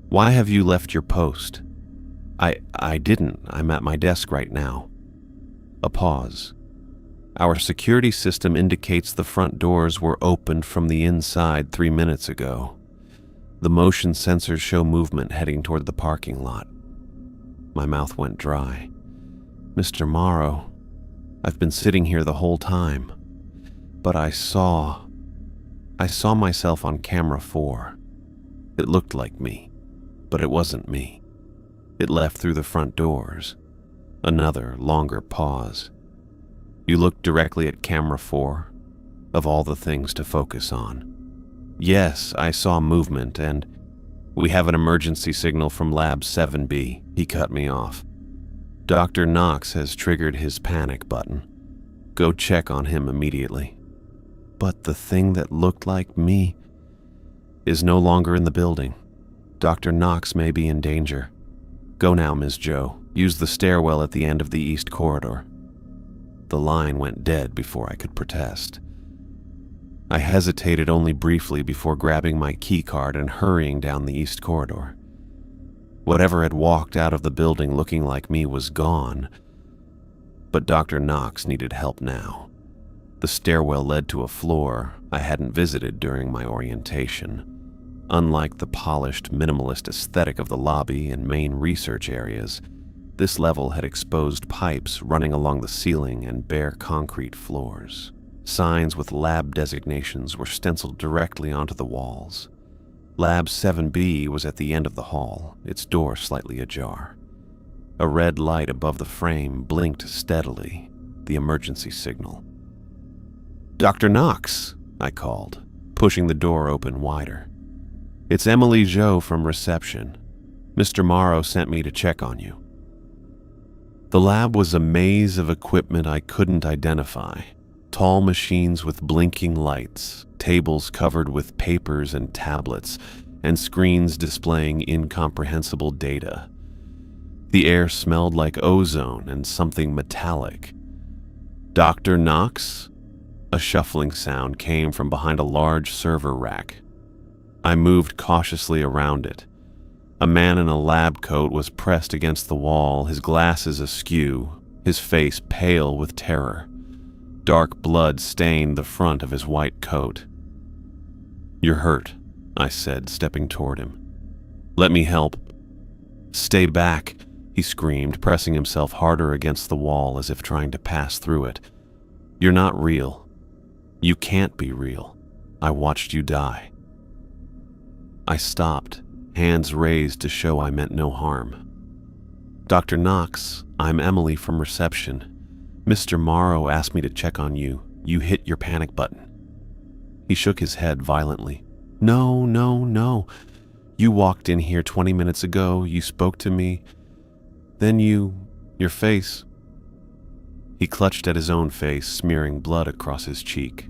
"Why have you left your post?" I didn't. I'm at my desk right now." A pause. "Our security system indicates the front doors were opened from the inside 3 minutes ago. The motion sensors show movement heading toward the parking lot." My mouth went dry. "Mr. Morrow, I've been sitting here the whole time, but I saw myself on camera 4. It looked like me, but it wasn't me. It left through the front doors." Another longer pause. "You looked directly at camera 4, of all the things to focus on?" "Yes, I saw movement, and we have an emergency signal from Lab 7B. He cut me off. "Dr. Knox has triggered his panic button. Go check on him immediately." "But the thing that looked like me is no longer in the building. Dr. Knox may be in danger. Go now, Ms. Joe. Use the stairwell at the end of the east corridor." The line went dead before I could protest. I hesitated only briefly before grabbing my keycard and hurrying down the east corridor. Whatever had walked out of the building looking like me was gone, but Dr. Knox needed help now. The stairwell led to a floor I hadn't visited during my orientation. Unlike the polished, minimalist aesthetic of the lobby and main research areas, this level had exposed pipes running along the ceiling and bare concrete floors. Signs with lab designations were stenciled directly onto the walls. Lab 7B was at the end of the hall, its door slightly ajar. A red light above the frame blinked steadily, the emergency signal. "Dr. Knox," I called, pushing the door open wider. "It's Emily Joe from reception. Mr. Morrow sent me to check on you." The lab was a maze of equipment I couldn't identify. Tall machines with blinking lights, tables covered with papers and tablets, and screens displaying incomprehensible data. The air smelled like ozone and something metallic. "Dr. Knox?" A shuffling sound came from behind a large server rack. I moved cautiously around it. A man in a lab coat was pressed against the wall, his glasses askew, his face pale with terror. Dark blood stained the front of his white coat. "You're hurt," I said, stepping toward him. "Let me help." "Stay back," he screamed, pressing himself harder against the wall as if trying to pass through it. "You're not real. You can't be real. I watched you die." I stopped, hands raised to show I meant no harm. "Dr. Knox, I'm Emily from reception. Mr. Morrow asked me to check on you. You hit your panic button." He shook his head violently. No. You walked in here 20 minutes ago. You spoke to me. Then your face." He clutched at his own face, smearing blood across his cheek.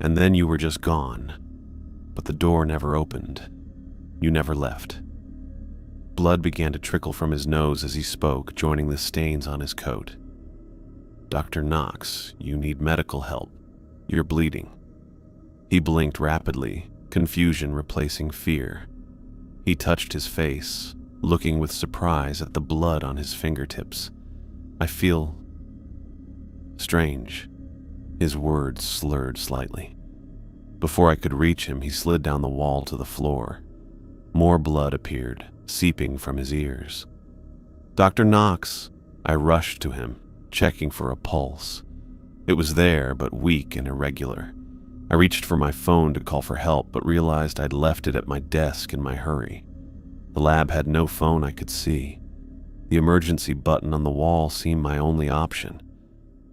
"And then you were just gone. But the door never opened. You never left." Blood began to trickle from his nose as he spoke, joining the stains on his coat. "Dr. Knox, you need medical help. You're bleeding." He blinked rapidly, confusion replacing fear. He touched his face, looking with surprise at the blood on his fingertips. "I feel strange." His words slurred slightly. Before I could reach him, he slid down the wall to the floor. More blood appeared, seeping from his ears. "Dr. Knox!" I rushed to him, checking for a pulse. It was there, but weak and irregular. I reached for my phone to call for help, but realized I'd left it at my desk in my hurry. The lab had no phone I could see. The emergency button on the wall seemed my only option.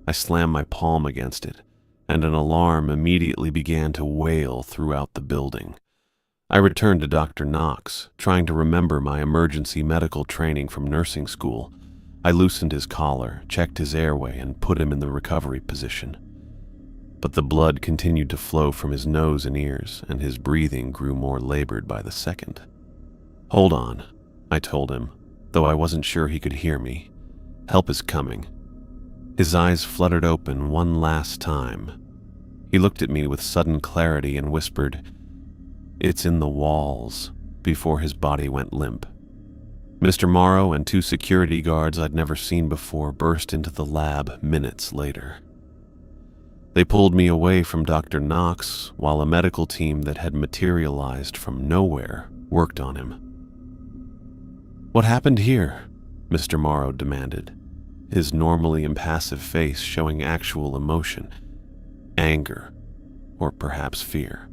I slammed my palm against it, and an alarm immediately began to wail throughout the building. I returned to Dr. Knox, trying to remember my emergency medical training from nursing school. I loosened his collar, checked his airway, and put him in the recovery position. But the blood continued to flow from his nose and ears, and his breathing grew more labored by the second. "Hold on," I told him, though I wasn't sure he could hear me. "Help is coming." His eyes fluttered open one last time. He looked at me with sudden clarity and whispered, "It's in the walls," before his body went limp. Mr. Morrow and 2 security guards I'd never seen before burst into the lab minutes later. They pulled me away from Dr. Knox while a medical team that had materialized from nowhere worked on him. "What happened here?" Mr. Morrow demanded, his normally impassive face showing actual emotion, anger, or perhaps fear.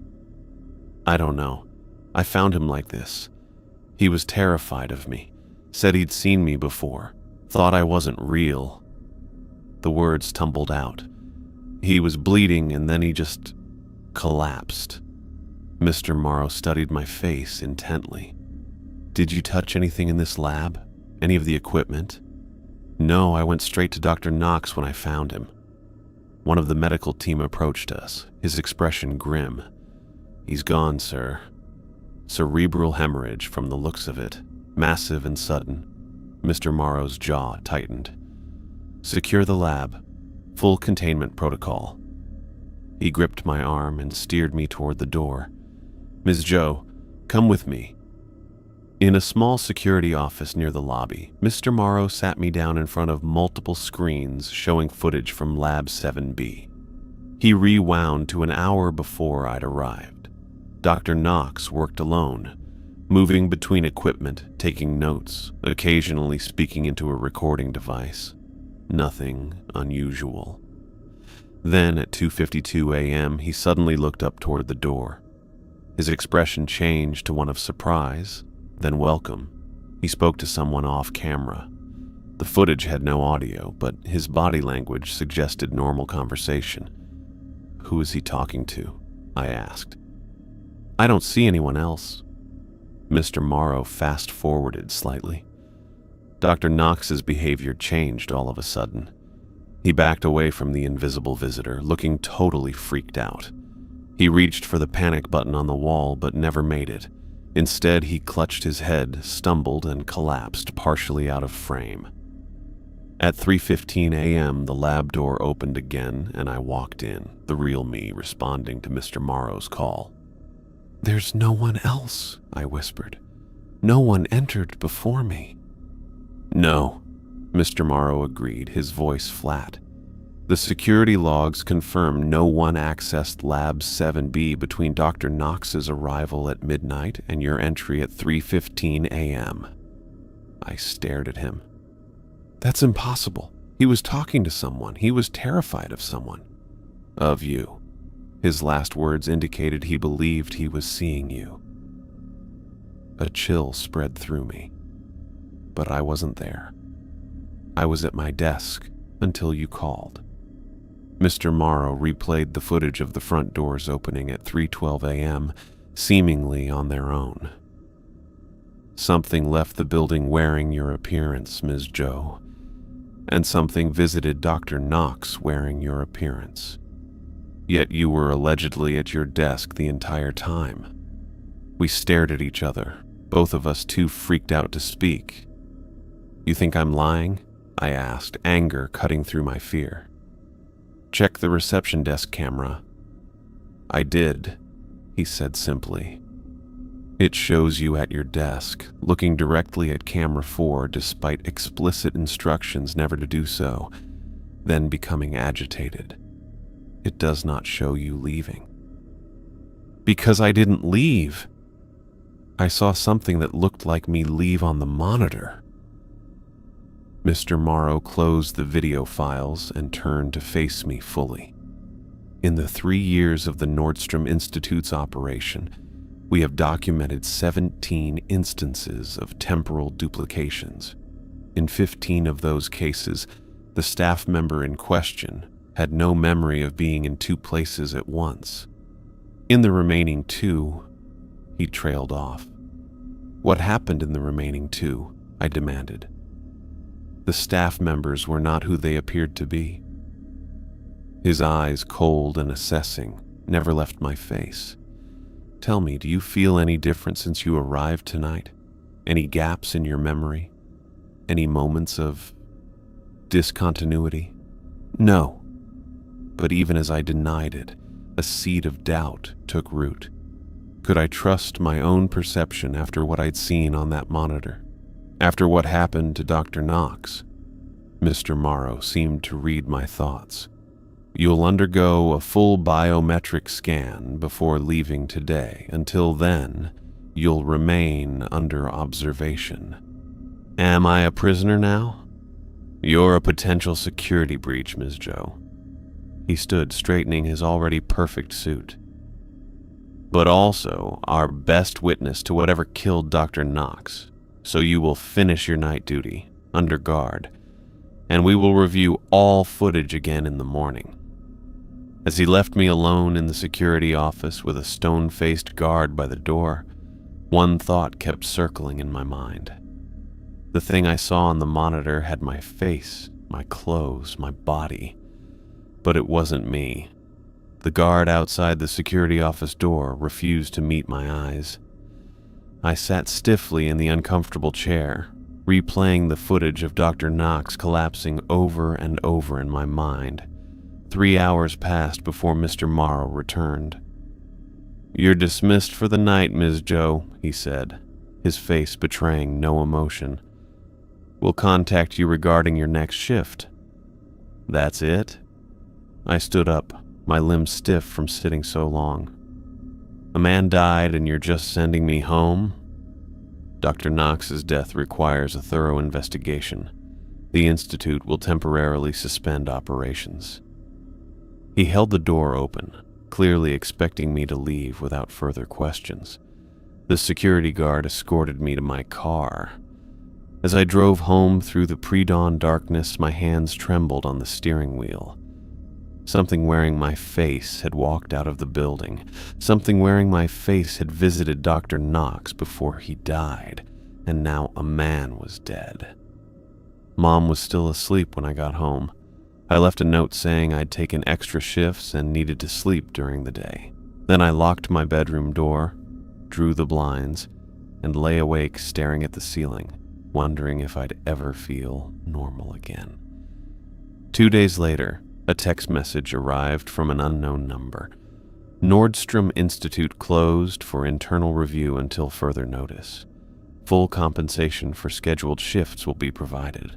"I don't know. I found him like this. He was terrified of me, said he'd seen me before, thought I wasn't real." The words tumbled out. "He was bleeding and then he just collapsed." Mr. Morrow studied my face intently. "Did you touch anything in this lab? Any of the equipment?" "No, I went straight to Dr. Knox when I found him." One of the medical team approached us, his expression grim. "He's gone, sir. Cerebral hemorrhage from the looks of it, massive and sudden." Mr. Morrow's jaw tightened. "Secure the lab. Full containment protocol." He gripped my arm and steered me toward the door. "Ms. Joe, come with me." In a small security office near the lobby, Mr. Morrow sat me down in front of multiple screens showing footage from Lab 7B. He rewound to an hour before I'd arrived. Dr. Knox worked alone, moving between equipment, taking notes, occasionally speaking into a recording device. Nothing unusual. Then at 2:52 a.m., he suddenly looked up toward the door. His expression changed to one of surprise, then welcome. He spoke to someone off camera. The footage had no audio, but his body language suggested normal conversation. "Who is he talking to?" I asked. "I don't see anyone else." Mr. Morrow fast-forwarded slightly. Dr. Knox's behavior changed all of a sudden. He backed away from the invisible visitor, looking totally freaked out. He reached for the panic button on the wall, but never made it. Instead, he clutched his head, stumbled, and collapsed partially out of frame. At 3:15 a.m., the lab door opened again, and I walked in, the real me responding to Mr. Morrow's call. "There's no one else," I whispered. "No one entered before me." "No," Mr. Morrow agreed, his voice flat. "The security logs confirm no one accessed Lab 7B between Dr. Knox's arrival at midnight and your entry at 3:15 a.m. I stared at him. "That's impossible. He was talking to someone. He was terrified of someone." "Of you." His last words indicated he believed he was seeing you. A chill spread through me. But I wasn't there. I was at my desk until you called. Mr. Morrow replayed the footage of the front doors opening at 3:12 a.m., seemingly on their own. "Something left the building wearing your appearance, Ms. Joe, and something visited Dr. Knox wearing your appearance. Yet you were allegedly at your desk the entire time." We stared at each other, both of us too freaked out to speak. "You think I'm lying?" I asked, anger cutting through my fear. "Check the reception desk camera." "I did," he said simply. "It shows you at your desk, looking directly at camera 4 despite explicit instructions never to do so, then becoming agitated. It does not show you leaving." "Because I didn't leave. I saw something that looked like me leave on the monitor." Mr. Morrow closed the video files and turned to face me fully. "In the 3 years of the Nordstrom Institute's operation, we have documented 17 instances of temporal duplications. In 15 of those cases, the staff member in question had no memory of being in 2 places at once. In the remaining 2, he trailed off." "What happened in the remaining 2? I demanded. "The staff members were not who they appeared to be." His eyes, cold and assessing, never left my face. "Tell me, do you feel any different since you arrived tonight? Any gaps in your memory? Any moments of discontinuity?" "No." But even as I denied it, A seed of doubt took root. Could I trust my own perception after what I'd seen on that monitor? After what happened to Dr. Knox? Mr. Morrow seemed to read my thoughts. You'll undergo a full biometric scan before leaving today. Until then, you'll remain under observation. Am I a prisoner now? You're a potential security breach, Ms. Joe. He stood straightening his already perfect suit. But also our best witness to whatever killed Dr. Knox. So you will finish your night duty, under guard, and we will review all footage again in the morning. As he left me alone in the security office with a stone-faced guard by the door, one thought kept circling in my mind. The thing I saw on the monitor had my face, my clothes, my body, but it wasn't me. The guard outside the security office door refused to meet my eyes. I sat stiffly in the uncomfortable chair, replaying the footage of Dr. Knox collapsing over and over in my mind. 3 hours passed before Mr. Morrow returned. You're dismissed for the night, Ms. Joe, he said, his face betraying no emotion. We'll contact you regarding your next shift. That's it? I stood up, my limbs stiff from sitting so long. A man died and you're just sending me home? Dr. Knox's death requires a thorough investigation. The Institute will temporarily suspend operations. He held the door open, clearly expecting me to leave without further questions. The security guard escorted me to my car. As I drove home through the pre-dawn darkness, my hands trembled on the steering wheel. Something wearing my face had walked out of the building. Something wearing my face had visited Dr. Knox before he died, and now a man was dead. Mom was still asleep when I got home. I left a note saying I'd taken extra shifts and needed to sleep during the day. Then I locked my bedroom door, drew the blinds, and lay awake staring at the ceiling, wondering if I'd ever feel normal again. 2 days later, a text message arrived from an unknown number. Nordstrom Institute closed for internal review until further notice. Full compensation for scheduled shifts will be provided.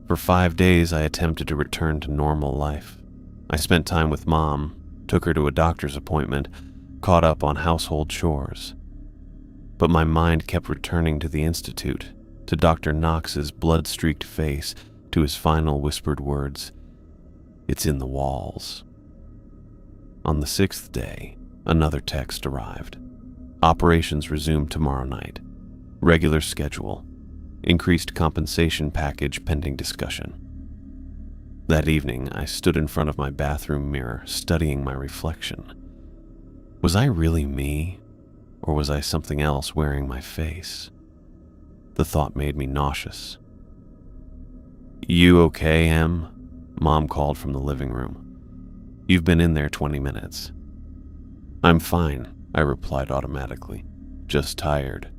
For 5 days, I attempted to return to normal life. I spent time with Mom, took her to a doctor's appointment, caught up on household chores. But my mind kept returning to the Institute, to Dr. Knox's blood-streaked face, to his final whispered words. It's in the walls. On the 6th day, another text arrived. Operations resume tomorrow night. Regular schedule. Increased compensation package pending discussion. That evening, I stood in front of my bathroom mirror, studying my reflection. Was I really me, or was I something else wearing my face? The thought made me nauseous. You okay, Em? Mom called from the living room. You've been in there 20 minutes. I'm fine, I replied automatically. Just tired.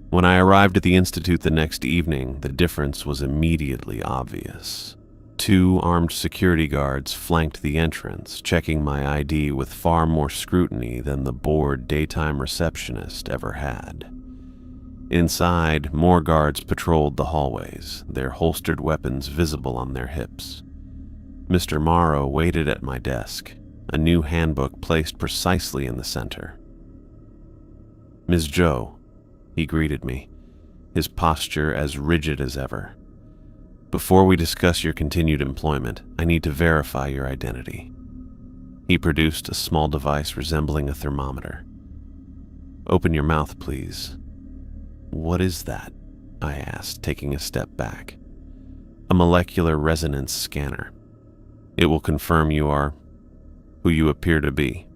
When I arrived at the Institute the next evening, the difference was immediately obvious. 2 armed security guards flanked the entrance, checking my ID with far more scrutiny than the bored daytime receptionist ever had. Inside, more guards patrolled the hallways, their holstered weapons visible on their hips. Mr. Morrow waited at my desk, a new handbook placed precisely in the center. Ms. Joe, he greeted me, his posture as rigid as ever. Before we discuss your continued employment, I need to verify your identity. He produced a small device resembling a thermometer. Open your mouth, please. What is that? I asked, taking a step back. A molecular resonance scanner. It will confirm you are who you appear to be.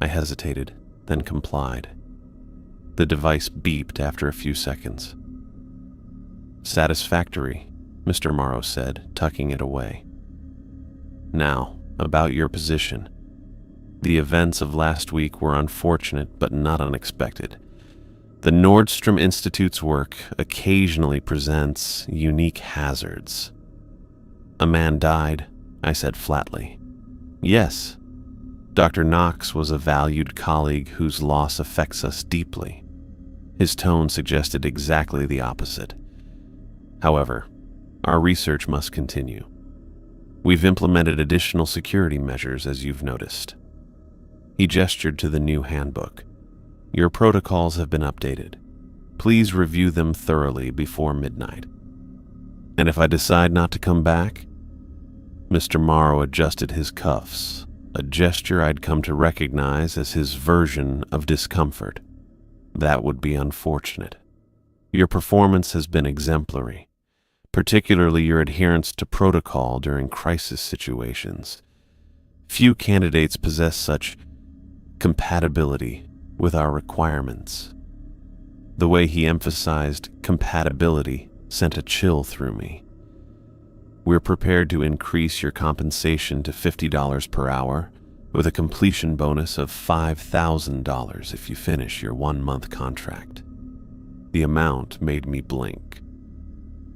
I hesitated, then complied. The device beeped after a few seconds. Satisfactory, Mr. Morrow said, tucking it away. Now, about your position. The events of last week were unfortunate but not unexpected. The Nordstrom Institute's work occasionally presents unique hazards. A man died, I said flatly. Yes. Dr. Knox was a valued colleague whose loss affects us deeply. His tone suggested exactly the opposite. However, our research must continue. We've implemented additional security measures, as you've noticed. He gestured to the new handbook. Your protocols have been updated. Please review them thoroughly before midnight. And if I decide not to come back? Mr. Morrow adjusted his cuffs, a gesture I'd come to recognize as his version of discomfort. That would be unfortunate. Your performance has been exemplary, particularly your adherence to protocol during crisis situations. Few candidates possess such compatibility with our requirements. The way he emphasized compatibility sent a chill through me. We're prepared to increase your compensation to $50 per hour with a completion bonus of $5,000 if you finish your 1-month contract. The amount made me blink.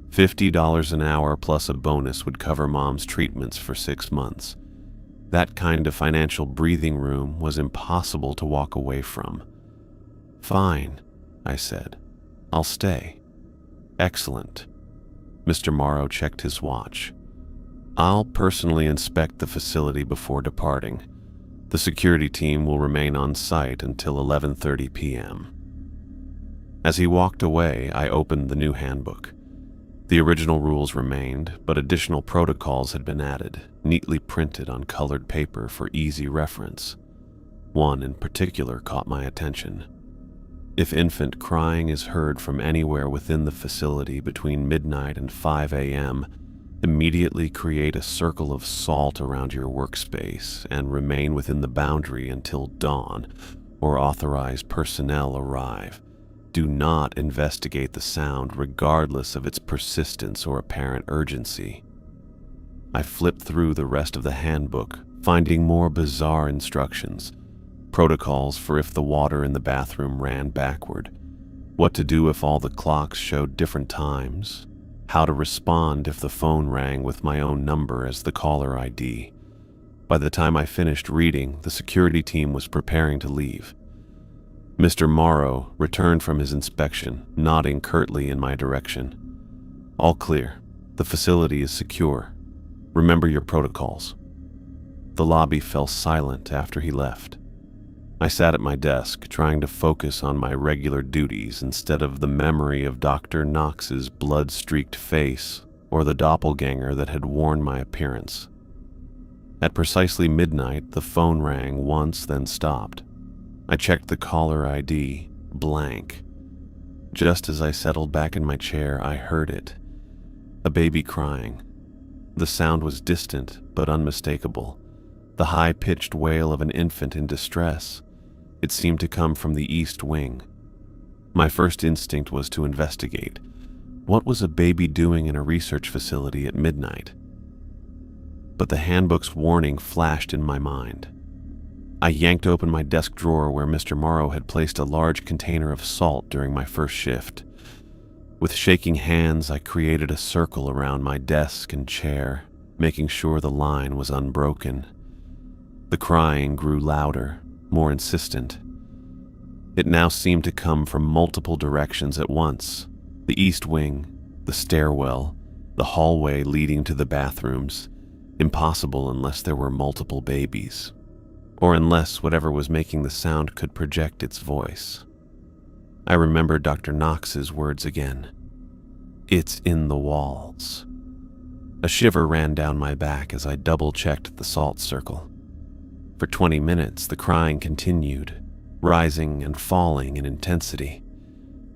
$50 an hour plus a bonus would cover Mom's treatments for 6 months. That kind of financial breathing room was impossible to walk away from. Fine, I said. I'll stay. Excellent. Mr. Morrow checked his watch. I'll personally inspect the facility before departing. The security team will remain on site until 11:30 p.m. As he walked away, I opened the new handbook. The original rules remained, but additional protocols had been added, neatly printed on colored paper for easy reference. One in particular caught my attention. If infant crying is heard from anywhere within the facility between midnight and 5 a.m., immediately create a circle of salt around your workspace and remain within the boundary until dawn or authorized personnel arrive. Do not investigate the sound regardless of its persistence or apparent urgency. I flipped through the rest of the handbook, finding more bizarre instructions. Protocols for if the water in the bathroom ran backward, what to do if all the clocks showed different times, how to respond if the phone rang with my own number as the caller ID. By the time I finished reading, the security team was preparing to leave. Mr. Morrow returned from his inspection, nodding curtly in my direction. All clear. The facility is secure. Remember your protocols. The lobby fell silent after he left. I sat at my desk, trying to focus on my regular duties instead of the memory of Dr. Knox's blood-streaked face or the doppelganger that had worn my appearance. At precisely midnight, the phone rang once, then stopped. I checked the caller ID, blank. Just as I settled back in my chair, I heard it. A baby crying. The sound was distant but unmistakable, the high-pitched wail of an infant in distress. It seemed to come from the east wing. My first instinct was to investigate. What was a baby doing in a research facility at midnight? But the handbook's warning flashed in my mind. I yanked open my desk drawer where Mr. Morrow had placed a large container of salt during my first shift. With shaking hands, I created a circle around my desk and chair, making sure the line was unbroken. The crying grew louder, more insistent. It now seemed to come from multiple directions at once. The east wing, the stairwell, the hallway leading to the bathrooms. Impossible unless there were multiple babies, or unless whatever was making the sound could project its voice. I remembered Dr. Knox's words again. It's in the walls. A shiver ran down my back as I double-checked the salt circle. For 20 minutes, the crying continued, rising and falling in intensity.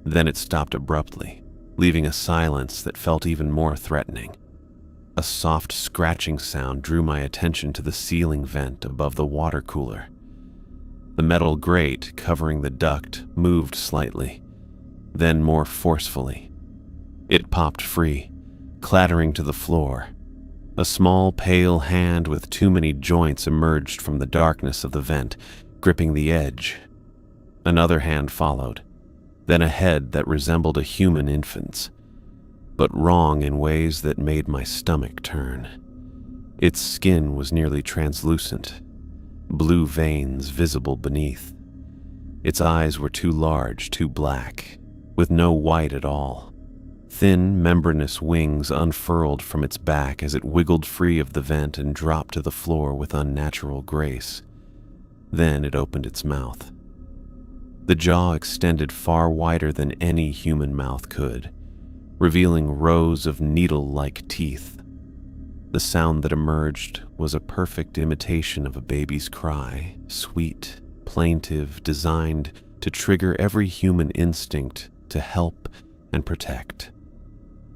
Then it stopped abruptly, leaving a silence that felt even more threatening. A soft scratching sound drew my attention to the ceiling vent above the water cooler. The metal grate covering the duct moved slightly, then more forcefully. It popped free, clattering to the floor. A small, pale hand with too many joints emerged from the darkness of the vent, gripping the edge. Another hand followed, then a head that resembled a human infant's, but wrong in ways that made my stomach turn. Its skin was nearly translucent. blue veins visible beneath. Its eyes were too large, too black, with no white at all. Thin, membranous wings unfurled from its back as it wiggled free of the vent and dropped to the floor with unnatural grace. Then it opened its mouth. The jaw extended far wider than any human mouth could, revealing rows of needle-like teeth. The sound that emerged was a perfect imitation of a baby's cry, sweet, plaintive, designed to trigger every human instinct to help and protect.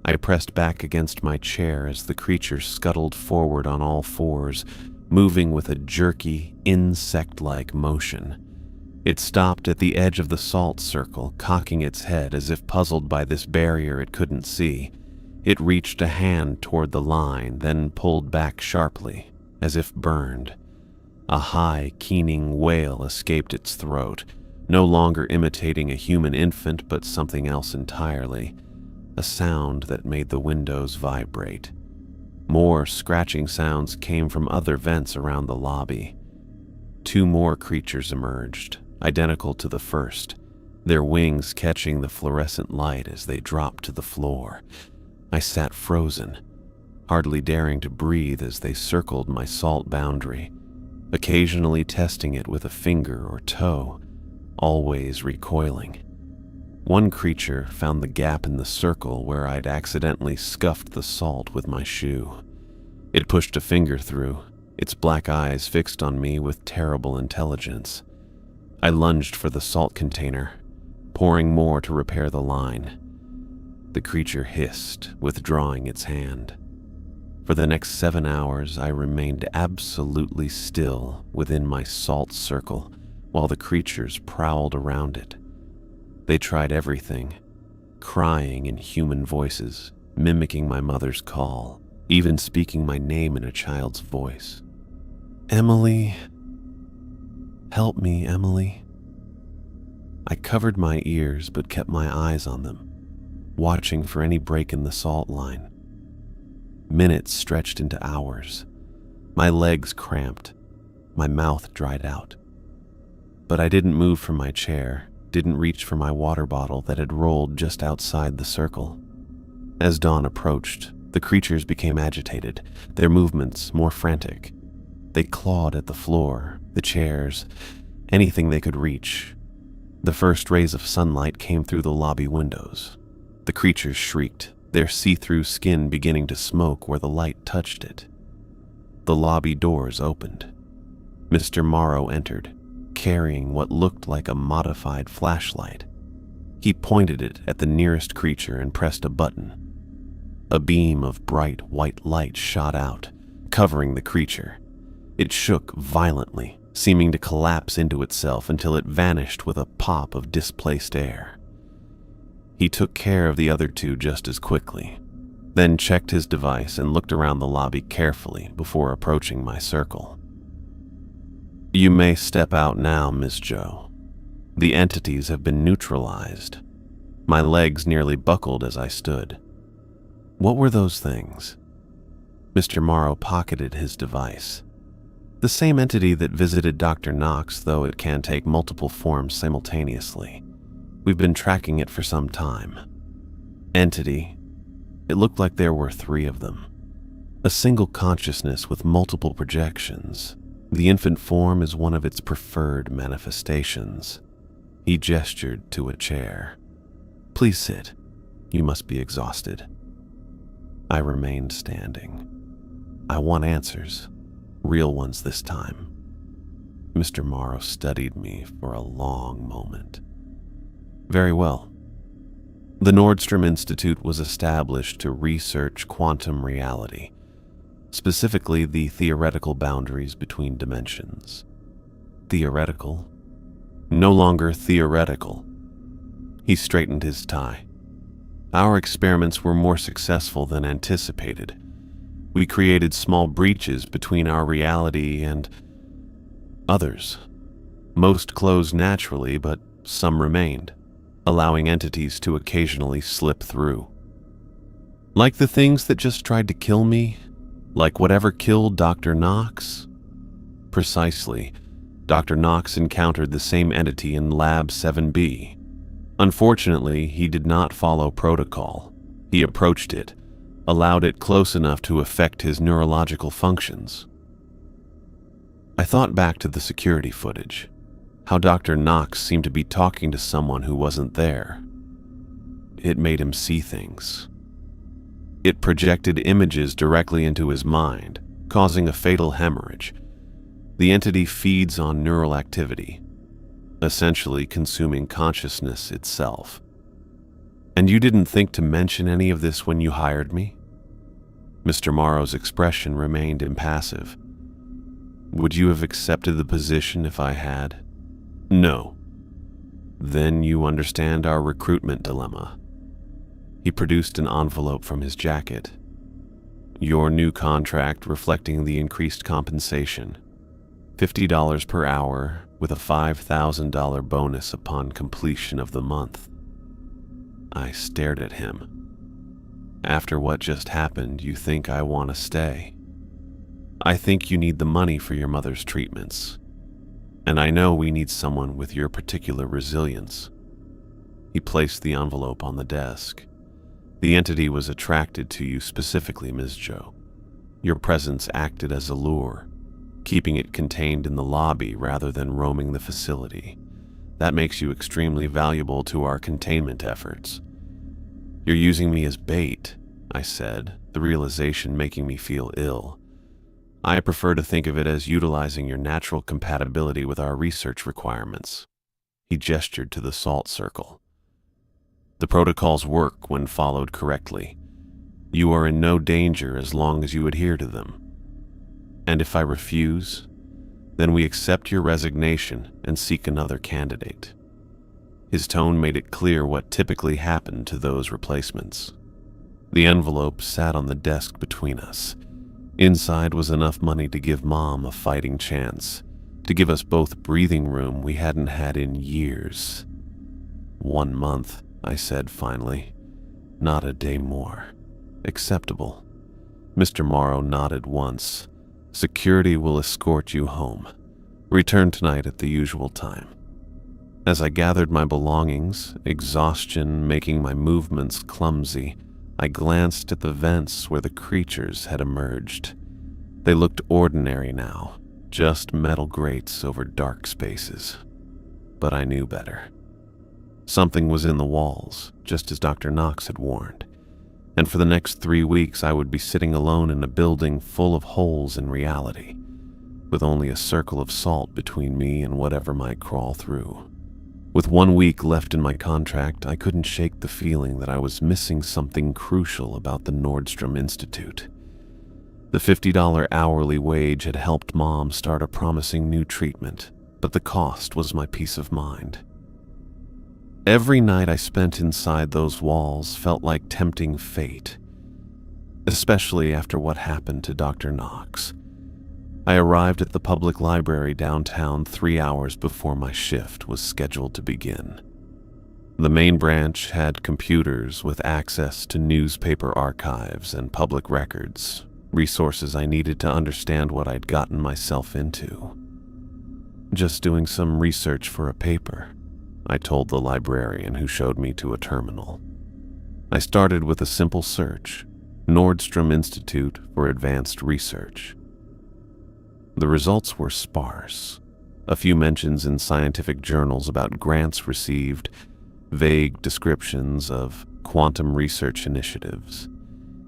I pressed back against my chair as the creature scuttled forward on all fours, moving with a jerky, insect-like motion. It stopped at the edge of the salt circle, cocking its head as if puzzled by this barrier it couldn't see. It reached a hand toward the line, then pulled back sharply, as if burned. A high, keening wail escaped its throat, no longer imitating a human infant but something else entirely, a sound that made the windows vibrate. More scratching sounds came from other vents around the lobby. 2 more creatures emerged, identical to the first, their wings catching the fluorescent light as they dropped to the floor. I sat frozen, hardly daring to breathe as they circled my salt boundary, occasionally testing it with a finger or toe, always recoiling. One creature found the gap in the circle where I'd accidentally scuffed the salt with my shoe. It pushed a finger through, its black eyes fixed on me with terrible intelligence. I lunged for the salt container, pouring more to repair the line. The creature hissed, withdrawing its hand. For the next 7 hours, I remained absolutely still within my salt circle while the creatures prowled around it. They tried everything, crying in human voices, mimicking my mother's call, even speaking my name in a child's voice. "Emily. Help me, Emily." I covered my ears but kept my eyes on them, watching for any break in the salt line. Minutes stretched into hours. My legs cramped, my mouth dried out. But I didn't move from my chair, didn't reach for my water bottle that had rolled just outside the circle. As dawn approached, the creatures became agitated, their movements more frantic. They clawed at the floor, the chairs, anything they could reach. The first rays of sunlight came through the lobby windows. The creatures shrieked, their see-through skin beginning to smoke where the light touched it. The lobby doors opened. Mr. Morrow entered, carrying what looked like a modified flashlight. He pointed it at the nearest creature and pressed a button. A beam of bright white light shot out, covering the creature. It shook violently, seeming to collapse into itself until it vanished with a pop of displaced air. He took care of the other 2 just as quickly, then checked his device and looked around the lobby carefully before approaching my circle. "You may step out now, Miss Joe. The entities have been neutralized." My legs nearly buckled as I stood. "What were those things?" Mr. Morrow pocketed his device. "The same entity that visited Dr. Knox, though it can take multiple forms simultaneously. We've been tracking it for some time." Entity. It looked like there were 3 of them. A single consciousness with multiple projections. The infant form is one of its preferred manifestations. He gestured to a chair. "Please sit. You must be exhausted." I remained standing. I want answers. Real ones this time. Mr. Morrow studied me for a long moment. "Very well. The Nordstrom Institute was established to research quantum reality, specifically the theoretical boundaries between dimensions." "Theoretical? No longer theoretical." He straightened his tie. "Our experiments were more successful than anticipated. We created small breaches between our reality and others. Most closed naturally, but some remained, allowing entities to occasionally slip through. Like the things that just tried to kill me, like whatever killed Dr. Knox." "Precisely. Dr. Knox encountered the same entity in Lab 7B. Unfortunately, he did not follow protocol. He approached it, allowed it close enough to affect his neurological functions. I thought back to the security footage, how Dr. Knox seemed to be talking to someone who wasn't there. It made him see things. It projected images directly into his mind, causing a fatal hemorrhage. The entity feeds on neural activity, essentially consuming consciousness itself. And you didn't think to mention any of this when you hired me? Mr. Morrow's expression remained impassive. Would you have accepted the position if I had? No. Then you understand our recruitment dilemma. He produced an envelope from his jacket. Your new contract reflecting the increased compensation. $50 per hour with a $5,000 bonus upon completion of the month. I stared at him. After what just happened, you think I want to stay. I think you need the money for your mother's treatments. And I know we need someone with your particular resilience. He placed the envelope on the desk. The entity was attracted to you specifically, Ms. Joe. Your presence acted as a lure, keeping it contained in the lobby rather than roaming the facility. That makes you extremely valuable to our containment efforts. You're using me as bait, I said, the realization making me feel ill. I prefer to think of it as utilizing your natural compatibility with our research requirements. He gestured to the salt circle. The protocols work when followed correctly. You are in no danger as long as you adhere to them. And if I refuse, then we accept your resignation and seek another candidate. His tone made it clear what typically happened to those replacements. The envelope sat on the desk between us. Inside was enough money to give Mom a fighting chance, to give us both breathing room we hadn't had in years. 1 month, I said finally. Not a day more. Acceptable. Mr. Morrow nodded once. Security will escort you home. Return tonight at the usual time. As I gathered my belongings, exhaustion making my movements clumsy, I glanced at the vents where the creatures had emerged. They looked ordinary now, just metal grates over dark spaces. But I knew better. Something was in the walls, just as Dr. Knox had warned. And for the next 3 weeks I would be sitting alone in a building full of holes in reality, with only a circle of salt between me and whatever might crawl through. With 1 week left in my contract, I couldn't shake the feeling that I was missing something crucial about the Nordstrom Institute. The $50 hourly wage had helped Mom start a promising new treatment, but the cost was my peace of mind. Every night I spent inside those walls felt like tempting fate, especially after what happened to Dr. Knox. I arrived at the public library downtown 3 hours before my shift was scheduled to begin. The main branch had computers with access to newspaper archives and public records, resources I needed to understand what I'd gotten myself into. Just doing some research for a paper, I told the librarian who showed me to a terminal. I started with a simple search, Nordstrom Institute for Advanced Research. The results were sparse. A few mentions in scientific journals about grants received, vague descriptions of quantum research initiatives,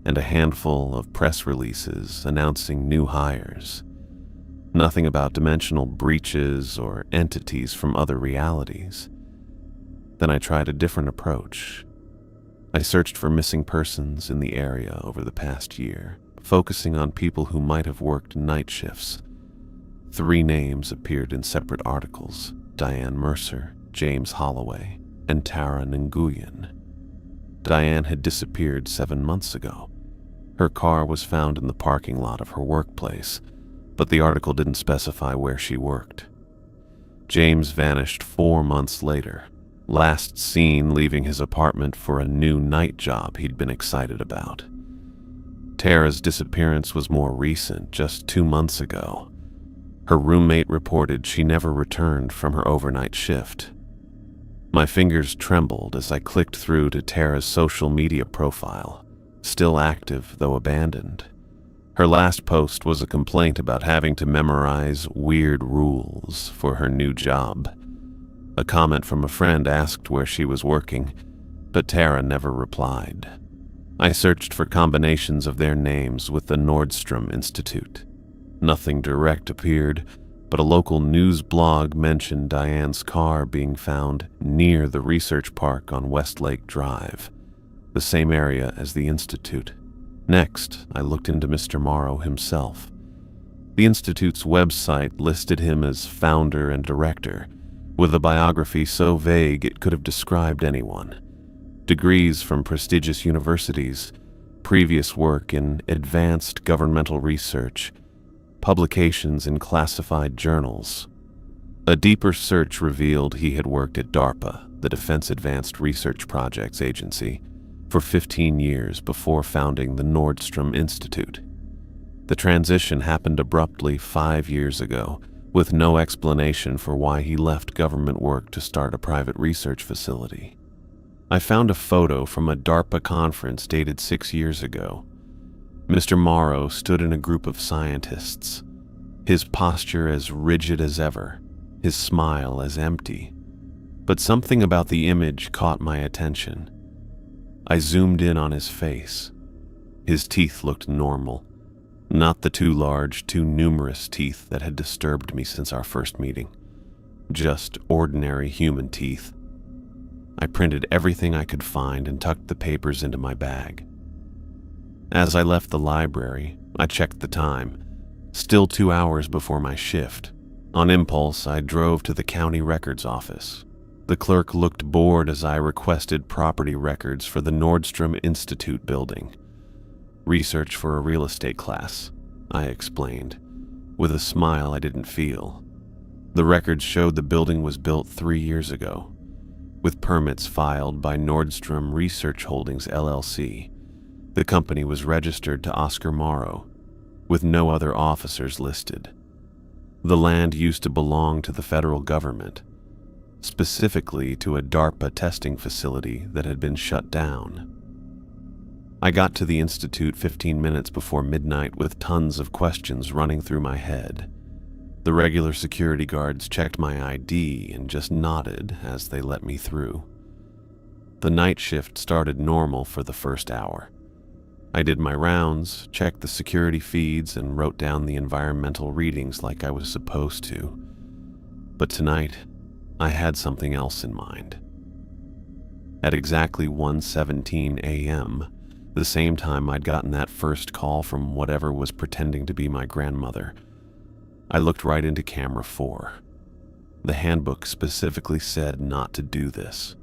and a handful of press releases announcing new hires. Nothing about dimensional breaches or entities from other realities. Then I tried a different approach. I searched for missing persons in the area over the past year, focusing on people who might have worked night shifts. 3 names appeared in separate articles: Diane Mercer, James Holloway, and Tara Nguyen. Diane had disappeared 7 months ago. Her car was found in the parking lot of her workplace, but the article didn't specify where she worked. James vanished 4 months later, last seen leaving his apartment for a new night job he'd been excited about. Tara's disappearance was more recent, just 2 months ago. Her roommate reported she never returned from her overnight shift. My fingers trembled as I clicked through to Tara's social media profile, still active though abandoned. Her last post was a complaint about having to memorize weird rules for her new job. A comment from a friend asked where she was working, but Tara never replied. I searched for combinations of their names with the Nordstrom Institute. Nothing direct appeared, but a local news blog mentioned Diane's car being found near the research park on Westlake Drive, the same area as the Institute. Next, I looked into Mr. Morrow himself. The Institute's website listed him as founder and director, with a biography so vague it could have described anyone. Degrees from prestigious universities, previous work in advanced governmental research, publications in classified journals. A deeper search revealed he had worked at DARPA, the Defense Advanced Research Projects Agency, for 15 years before founding the Nordstrom Institute. The transition happened abruptly 5 years ago, with no explanation for why he left government work to start a private research facility. I found a photo from a DARPA conference dated 6 years ago. Mr. Morrow stood in a group of scientists, his posture as rigid as ever, his smile as empty. But something about the image caught my attention. I zoomed in on his face. His teeth looked normal, not the too large, too numerous teeth that had disturbed me since our first meeting. Just ordinary human teeth. I printed everything I could find and tucked the papers into my bag. As I left the library, I checked the time. Still 2 hours before my shift. On impulse, I drove to the county records office. The clerk looked bored as I requested property records for the Nordstrom Institute building. Research for a real estate class, I explained, with a smile I didn't feel. The records showed the building was built 3 years ago, with permits filed by Nordstrom Research Holdings LLC. The company was registered to Oscar Morrow, with no other officers listed. The land used to belong to the federal government, specifically to a DARPA testing facility that had been shut down. I got to the Institute 15 minutes before midnight with tons of questions running through my head. The regular security guards checked my ID and just nodded as they let me through. The night shift started normal for the first hour. I did my rounds, checked the security feeds, and wrote down the environmental readings like I was supposed to. But tonight, I had something else in mind. At exactly 1:17 a.m., the same time I'd gotten that first call from whatever was pretending to be my grandmother, I looked right into camera 4. The handbook specifically said not to do this.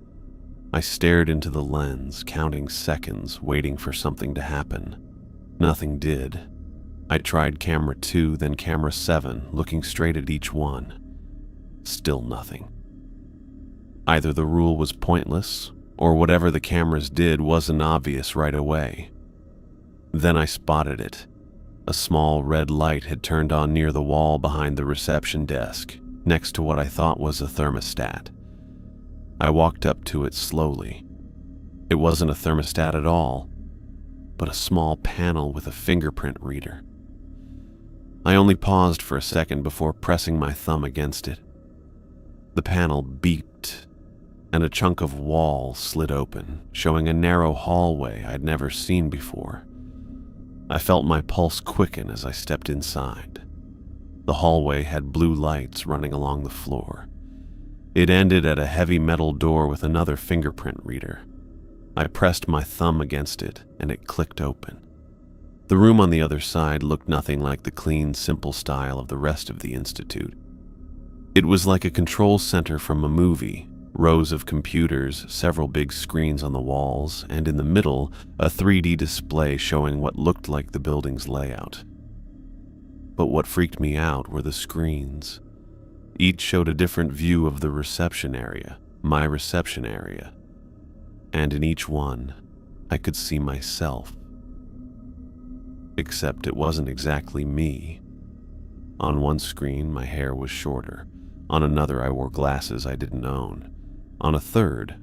I stared into the lens, counting seconds, waiting for something to happen. Nothing did. I tried camera 2, then camera 7, looking straight at each one. Still nothing. Either the rule was pointless, or whatever the cameras did wasn't obvious right away. Then I spotted it. A small red light had turned on near the wall behind the reception desk, next to what I thought was a thermostat. I walked up to it slowly. It wasn't a thermostat at all, but a small panel with a fingerprint reader. I only paused for a second before pressing my thumb against it. The panel beeped, and a chunk of wall slid open, showing a narrow hallway I'd never seen before. I felt my pulse quicken as I stepped inside. The hallway had blue lights running along the floor. It ended at a heavy metal door with another fingerprint reader. I pressed my thumb against it, and it clicked open. The room on the other side looked nothing like the clean, simple style of the rest of the Institute. It was like a control center from a movie, rows of computers, several big screens on the walls, and in the middle, a 3D display showing what looked like the building's layout. But what freaked me out were the screens. Each showed a different view of the reception area, my reception area. And in each one, I could see myself. Except it wasn't exactly me. On one screen, my hair was shorter. On another, I wore glasses I didn't own. On a third,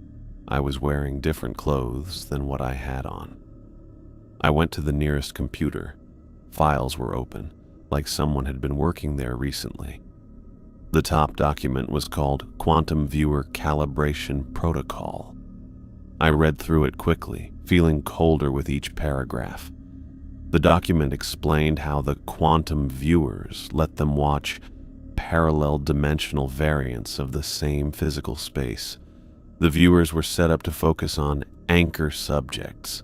I was wearing different clothes than what I had on. I went to the nearest computer. Files were open, like someone had been working there recently. The top document was called Quantum Viewer Calibration Protocol. I read through it quickly, feeling colder with each paragraph. The document explained how the quantum viewers let them watch parallel dimensional variants of the same physical space. The viewers were set up to focus on anchor subjects,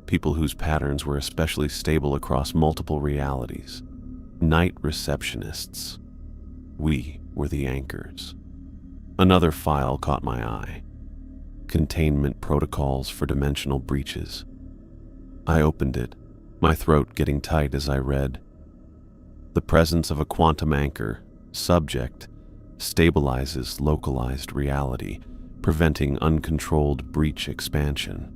people whose patterns were especially stable across multiple realities. Night receptionists. We were the anchors. Another file caught my eye. Containment protocols for dimensional breaches. I opened it, my throat getting tight as I read. The presence of a quantum anchor, subject, stabilizes localized reality, preventing uncontrolled breach expansion.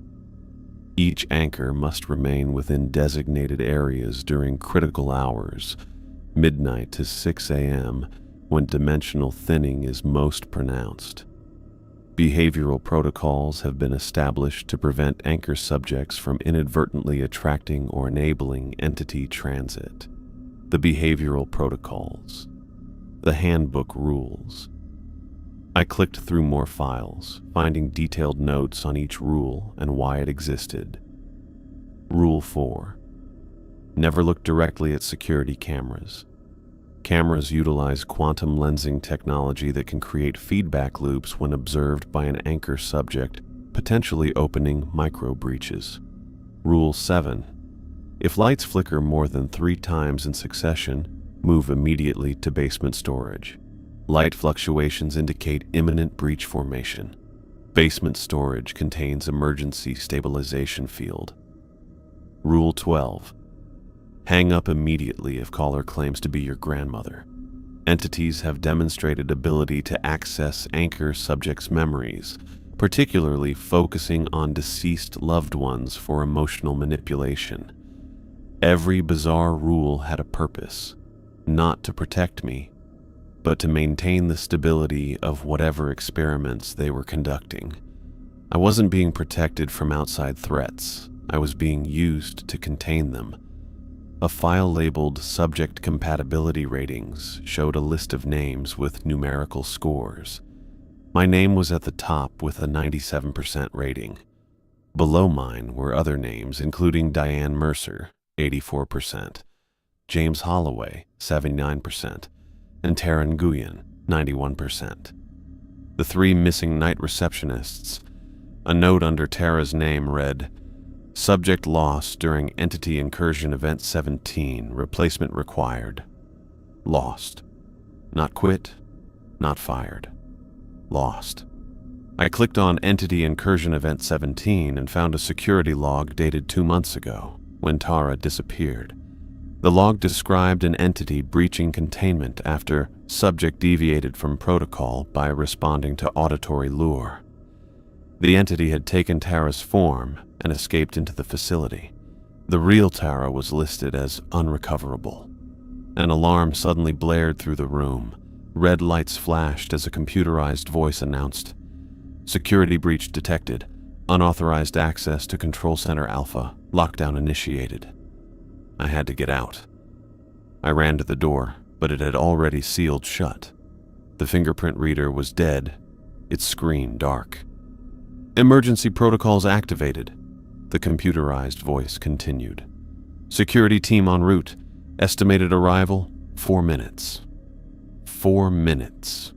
Each anchor must remain within designated areas during critical hours, midnight to 6 a.m., when dimensional thinning is most pronounced. Behavioral protocols have been established to prevent anchor subjects from inadvertently attracting or enabling entity transit. The behavioral protocols. The handbook rules. I clicked through more files, finding detailed notes on each rule and why it existed. Rule 4. Never look directly at security cameras. Cameras utilize quantum lensing technology that can create feedback loops when observed by an anchor subject, potentially opening micro breaches. Rule 7. If lights flicker more than 3 times in succession, move immediately to basement storage. Light fluctuations indicate imminent breach formation. Basement storage contains emergency stabilization field. Rule 12. Hang up immediately if caller claims to be your grandmother. Entities have demonstrated ability to access anchor subjects' memories, particularly focusing on deceased loved ones for emotional manipulation. Every bizarre rule had a purpose, not to protect me, but to maintain the stability of whatever experiments they were conducting. I wasn't being protected from outside threats. I was being used to contain them. A file labeled Subject Compatibility Ratings showed a list of names with numerical scores. My name was at the top with a 97% rating. Below mine were other names, including Diane Mercer, 84%, James Holloway, 79%, and Taryn Nguyen, 91%. The 3 missing night receptionists. A note under Tara's name read, Subject lost during Entity Incursion Event 17, replacement required. Lost. Not quit, not fired. Lost. I clicked on Entity Incursion Event 17 and found a security log dated 2 months ago, when Tara disappeared. The log described an entity breaching containment after subject deviated from protocol by responding to auditory lure. The entity had taken Tara's form and escaped into the facility. The real Tara was listed as unrecoverable. An alarm suddenly blared through the room. Red lights flashed as a computerized voice announced, Security breach detected. Unauthorized access to Control Center Alpha. Lockdown initiated. I had to get out. I ran to the door, but it had already sealed shut. The fingerprint reader was dead, its screen dark. Emergency protocols activated. The computerized voice continued. Security team en route. Estimated arrival, 4 minutes. 4 minutes.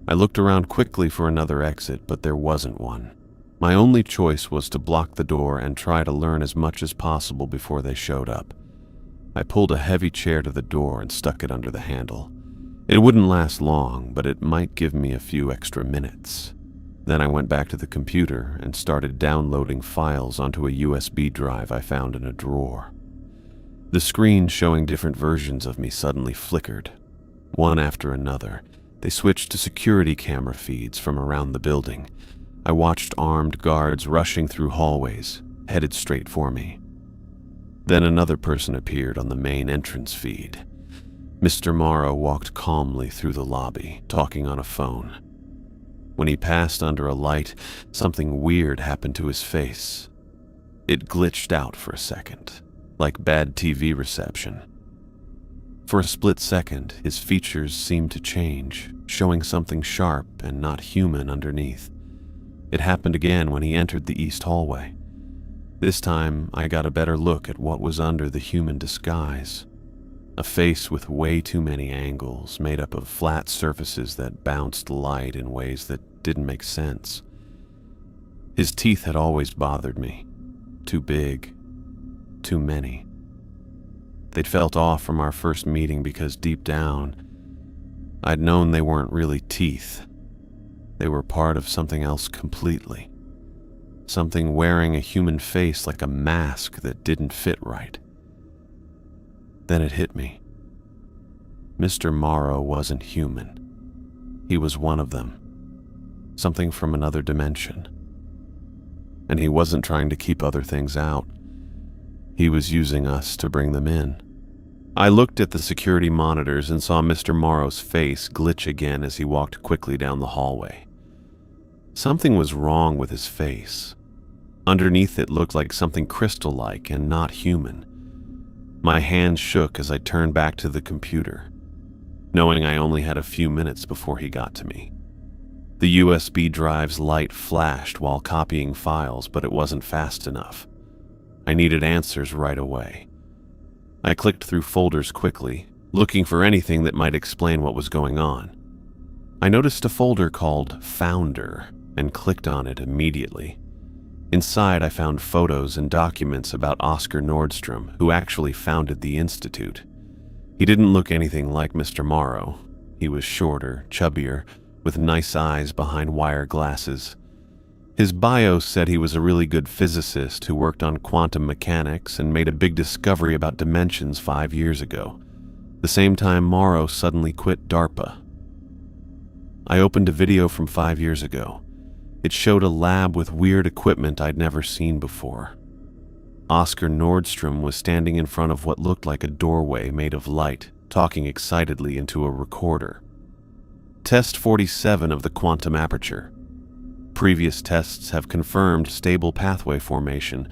I looked around quickly for another exit, but there wasn't one. My only choice was to block the door and try to learn as much as possible before they showed up. I pulled a heavy chair to the door and stuck it under the handle. It wouldn't last long, but it might give me a few extra minutes. Then I went back to the computer and started downloading files onto a USB drive I found in a drawer. The screen showing different versions of me suddenly flickered. One after another, they switched to security camera feeds from around the building. I watched armed guards rushing through hallways, headed straight for me. Then another person appeared on the main entrance feed. Mr. Morrow walked calmly through the lobby, talking on a phone. When he passed under a light, something weird happened to his face. It glitched out for a second, like bad TV reception. For a split second, his features seemed to change, showing something sharp and not human underneath. It happened again when he entered the east hallway. This time, I got a better look at what was under the human disguise. A face with way too many angles, made up of flat surfaces that bounced light in ways that didn't make sense. His teeth had always bothered me. Too big. Too many. They'd felt off from our first meeting because deep down, I'd known they weren't really teeth. They were part of something else completely. Something wearing a human face like a mask that didn't fit right. Then it hit me. Mr. Morrow wasn't human. He was one of them. Something from another dimension. And he wasn't trying to keep other things out. He was using us to bring them in. I looked at the security monitors and saw Mr. Morrow's face glitch again as he walked quickly down the hallway. Something was wrong with his face. Underneath it looked like something crystal-like and not human. My hand shook as I turned back to the computer, knowing I only had a few minutes before he got to me. The USB drive's light flashed while copying files, but it wasn't fast enough. I needed answers right away. I clicked through folders quickly, looking for anything that might explain what was going on. I noticed a folder called Founder and clicked on it immediately. Inside, I found photos and documents about Oscar Nordstrom, who actually founded the Institute. He didn't look anything like Mr. Morrow. He was shorter, chubbier, with nice eyes behind wire glasses. His bio said he was a really good physicist who worked on quantum mechanics and made a big discovery about dimensions 5 years ago, the same time Morrow suddenly quit DARPA. I opened a video from 5 years ago. It showed a lab with weird equipment I'd never seen before. Oscar Nordstrom was standing in front of what looked like a doorway made of light, talking excitedly into a recorder. Test 47 of the quantum aperture. Previous tests have confirmed stable pathway formation,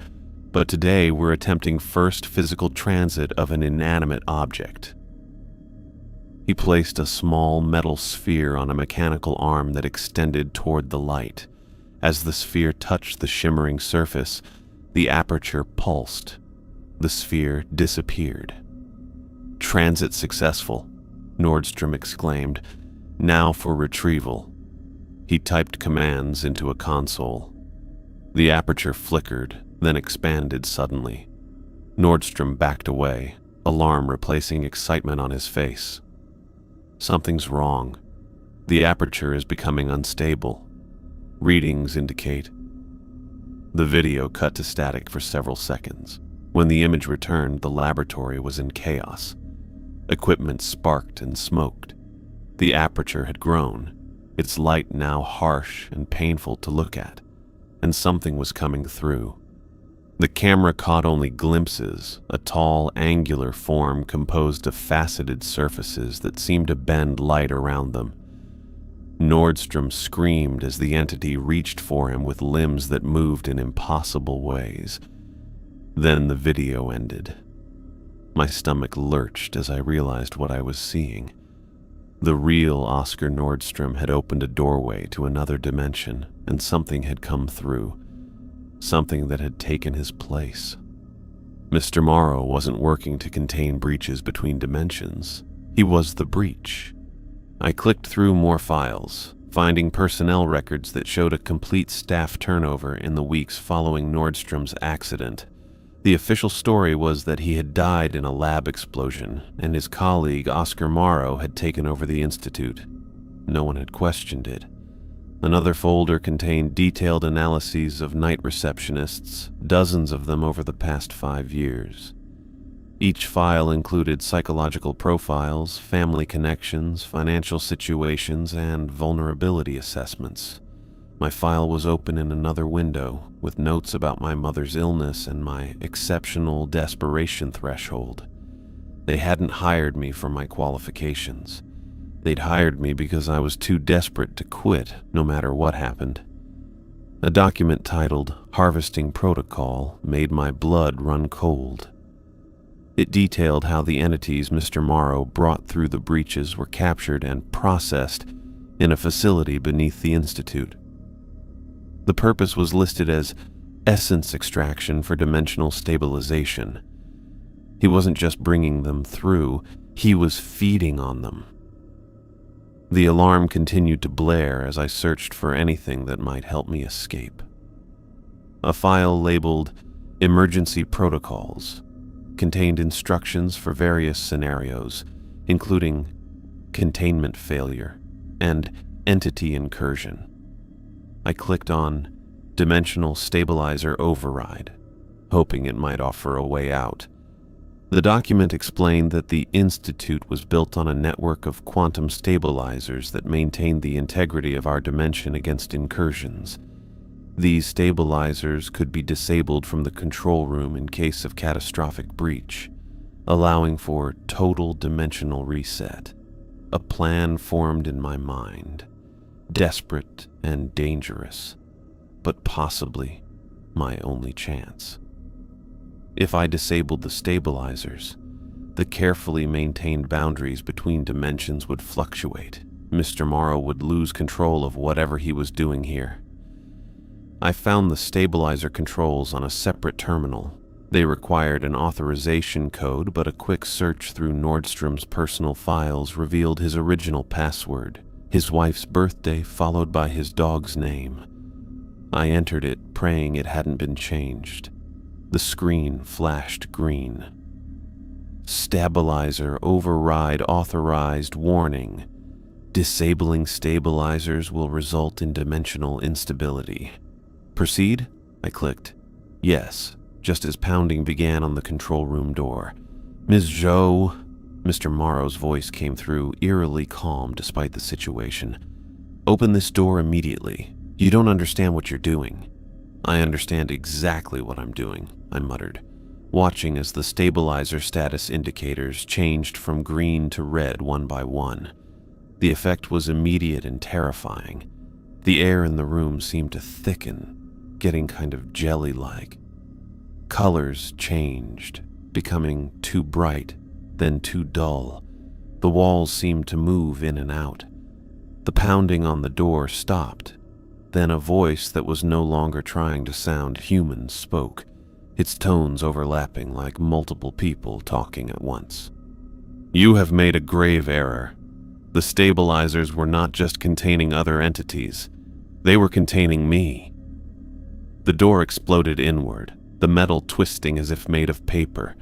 but today we're attempting first physical transit of an inanimate object. He placed a small metal sphere on a mechanical arm that extended toward the light. As the sphere touched the shimmering surface, the aperture pulsed. The sphere disappeared. "Transit successful," Nordstrom exclaimed. "Now for retrieval." He typed commands into a console. The aperture flickered, then expanded suddenly. Nordstrom backed away, alarm replacing excitement on his face. Something's wrong. The aperture is becoming unstable. Readings indicate. The video cut to static for several seconds. When the image returned, the laboratory was in chaos. Equipment sparked and smoked. The aperture had grown, its light now harsh and painful to look at, and something was coming through. The camera caught only glimpses, a tall, angular form composed of faceted surfaces that seemed to bend light around them. Nordstrom screamed as the entity reached for him with limbs that moved in impossible ways. Then the video ended. My stomach lurched as I realized what I was seeing. The real Oscar Nordstrom had opened a doorway to another dimension, and something had come through. Something that had taken his place. Mr. Morrow wasn't working to contain breaches between dimensions. He was the breach. I clicked through more files, finding personnel records that showed a complete staff turnover in the weeks following Nordstrom's accident. The official story was that he had died in a lab explosion, and his colleague Oscar Morrow had taken over the institute. No one had questioned it. Another folder contained detailed analyses of night receptionists, dozens of them over the past 5 years. Each file included psychological profiles, family connections, financial situations, and vulnerability assessments. My file was open in another window, with notes about my mother's illness and my exceptional desperation threshold. They hadn't hired me for my qualifications. They'd hired me because I was too desperate to quit, no matter what happened. A document titled Harvesting Protocol made my blood run cold. It detailed how the entities Mr. Morrow brought through the breaches were captured and processed in a facility beneath the Institute. The purpose was listed as essence extraction for dimensional stabilization. He wasn't just bringing them through, he was feeding on them. The alarm continued to blare as I searched for anything that might help me escape. A file labeled Emergency Protocols contained instructions for various scenarios, including containment failure and entity incursion. I clicked on Dimensional Stabilizer Override, hoping it might offer a way out. The document explained that the Institute was built on a network of quantum stabilizers that maintained the integrity of our dimension against incursions. These stabilizers could be disabled from the control room in case of catastrophic breach, allowing for total dimensional reset. A plan formed in my mind, desperate and dangerous, but possibly my only chance. If I disabled the stabilizers, the carefully maintained boundaries between dimensions would fluctuate. Mr. Morrow would lose control of whatever he was doing here. I found the stabilizer controls on a separate terminal. They required an authorization code, but a quick search through Nordstrom's personal files revealed his original password, his wife's birthday followed by his dog's name. I entered it, praying it hadn't been changed. The screen flashed green. Stabilizer override authorized warning. Disabling stabilizers will result in dimensional instability. Proceed? I clicked. Yes, just as pounding began on the control room door. Ms. Zhou, Mr. Morrow's voice came through, eerily calm despite the situation. Open this door immediately. You don't understand what you're doing. I understand exactly what I'm doing, I muttered, watching as the stabilizer status indicators changed from green to red one by one. The effect was immediate and terrifying. The air in the room seemed to thicken, getting kind of jelly-like. Colors changed, becoming too bright, then too dull. The walls seemed to move in and out. The pounding on the door stopped. Then a voice that was no longer trying to sound human spoke, its tones overlapping like multiple people talking at once. You have made a grave error. The stabilizers were not just containing other entities. They were containing me. The door exploded inward, the metal twisting as if made of paper.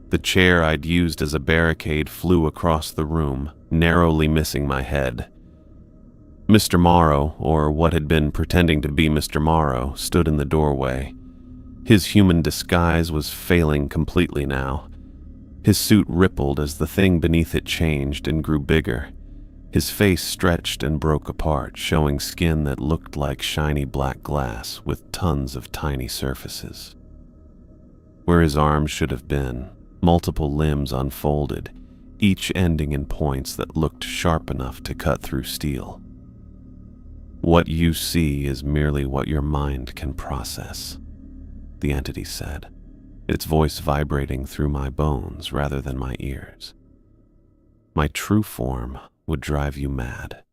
The chair I'd used as a barricade flew across the room, narrowly missing my head. Mr. Morrow, or what had been pretending to be Mr. Morrow, stood in the doorway. His human disguise was failing completely now. His suit rippled as the thing beneath it changed and grew bigger. His face stretched and broke apart, showing skin that looked like shiny black glass with tons of tiny surfaces. Where his arms should have been, multiple limbs unfolded, each ending in points that looked sharp enough to cut through steel. What you see is merely what your mind can process, the entity said, its voice vibrating through my bones rather than my ears. My true form would drive you mad.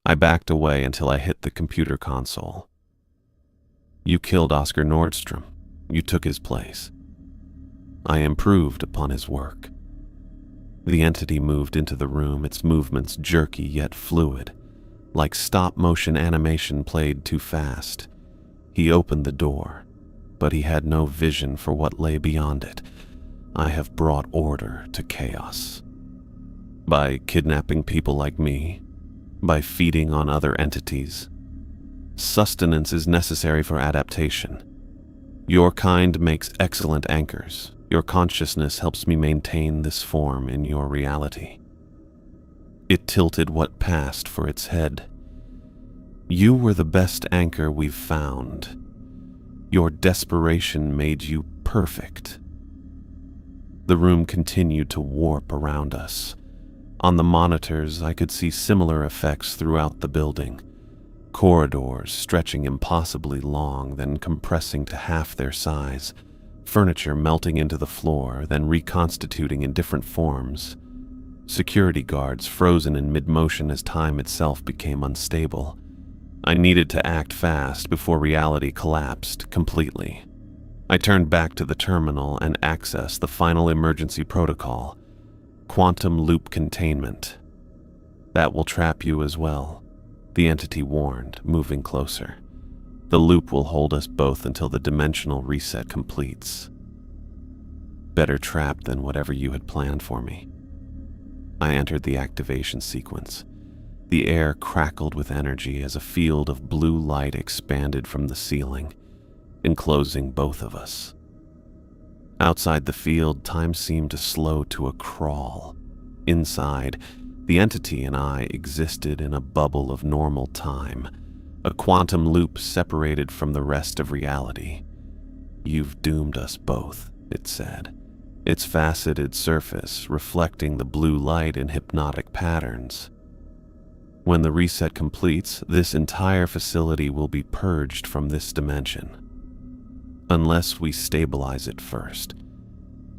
I backed away until I hit the computer console. You killed Oscar Nordstrom. You took his place. I improved upon his work. The entity moved into the room, its movements jerky yet fluid, like stop-motion animation played too fast. He opened the door, but he had no vision for what lay beyond it. I have brought order to chaos. By kidnapping people like me, by feeding on other entities. Sustenance is necessary for adaptation. Your kind makes excellent anchors. Your consciousness helps me maintain this form in your reality. It tilted what passed for its head. You were the best anchor we've found. Your desperation made you perfect. The room continued to warp around us. On the monitors, I could see similar effects throughout the building. Corridors stretching impossibly long, then compressing to half their size. Furniture melting into the floor, then reconstituting in different forms. Security guards frozen in mid-motion as time itself became unstable. I needed to act fast before reality collapsed completely. I turned back to the terminal and accessed the final emergency protocol: quantum loop containment. That will trap you as well, the entity warned, moving closer. The loop will hold us both until the dimensional reset completes. Better trapped than whatever you had planned for me. I entered the activation sequence. The air crackled with energy as a field of blue light expanded from the ceiling, enclosing both of us. Outside the field, time seemed to slow to a crawl. Inside, the entity and I existed in a bubble of normal time, a quantum loop separated from the rest of reality. "You've doomed us both," it said, its faceted surface reflecting the blue light in hypnotic patterns. "When the reset completes, this entire facility will be purged from this dimension. Unless we stabilize it first."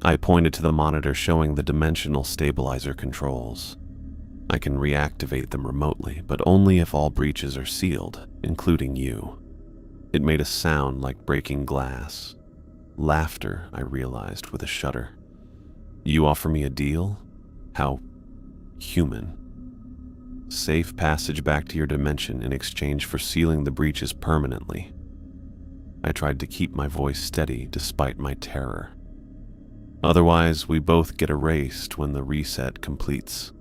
I pointed to the monitor showing the dimensional stabilizer controls. "I can reactivate them remotely, but only if all breaches are sealed, including you." It made a sound like breaking glass. Laughter, I realized with a shudder. "You offer me a deal? How human." "Safe passage back to your dimension in exchange for sealing the breaches permanently." I tried to keep my voice steady despite my terror. "Otherwise, we both get erased when the reset completes."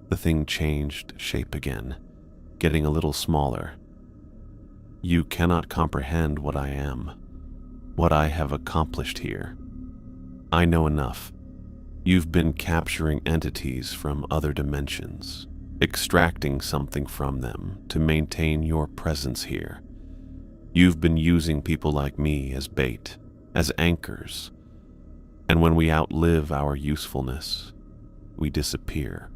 The thing changed shape again, getting a little smaller. "You cannot comprehend what I am, what I have accomplished here. I know enough. You've been capturing entities from other dimensions, extracting something from them to maintain your presence here. You've been using people like me as bait, as anchors. And when we outlive our usefulness, we disappear."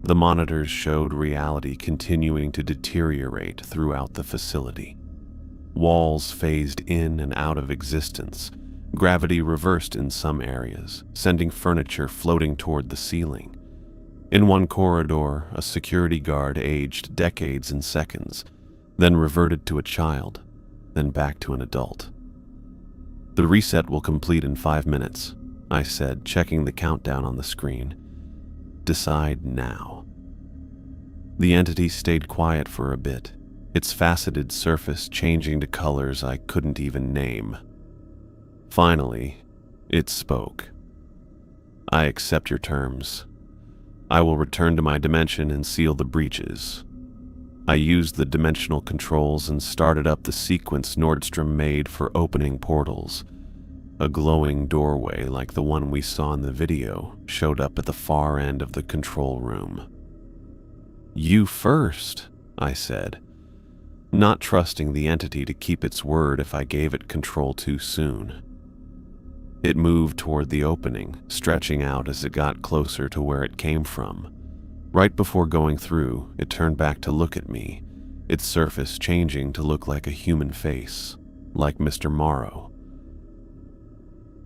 The monitors showed reality continuing to deteriorate throughout the facility. Walls phased in and out of existence. Gravity reversed in some areas, sending furniture floating toward the ceiling. In one corridor, a security guard aged decades in seconds, then reverted to a child, then back to an adult. "The reset will complete in 5 minutes," I said, checking the countdown on the screen. "Decide now." The entity stayed quiet for a bit, its faceted surface changing to colors I couldn't even name. Finally, it spoke. "I accept your terms. I will return to my dimension and seal the breaches." I used the dimensional controls and started up the sequence Nordstrom made for opening portals. A glowing doorway like the one we saw in the video showed up at the far end of the control room. "You first," I said, not trusting the entity to keep its word if I gave it control too soon. It moved toward the opening, stretching out as it got closer to where it came from. Right before going through, it turned back to look at me, its surface changing to look like a human face, like Mr. Morrow.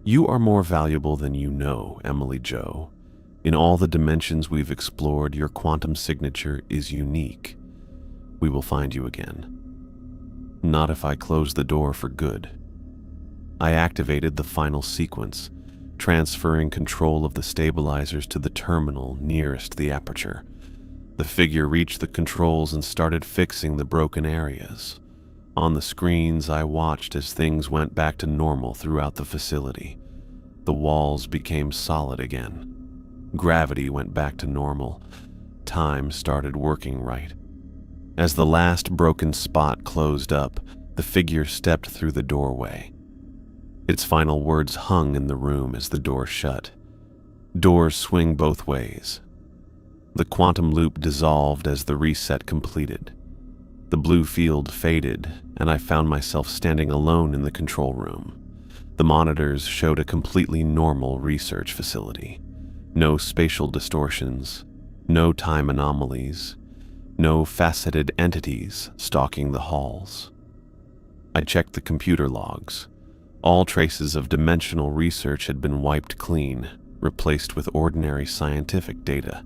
"You are more valuable than you know, Emily Jo. In all the dimensions we've explored, your quantum signature is unique. We will find you again. Not if I close the door for good." I activated the final sequence, transferring control of the stabilizers to the terminal nearest the aperture. The figure reached the controls and started fixing the broken areas. On the screens, I watched as things went back to normal throughout the facility. The walls became solid again. Gravity went back to normal. Time started working right. As the last broken spot closed up, the figure stepped through the doorway. Its final words hung in the room as the door shut. Doors swing both ways. The quantum loop dissolved as the reset completed. The blue field faded, and I found myself standing alone in the control room. The monitors showed a completely normal research facility. No spatial distortions, no time anomalies, no faceted entities stalking the halls. I checked the computer logs. All traces of dimensional research had been wiped clean, replaced with ordinary scientific data.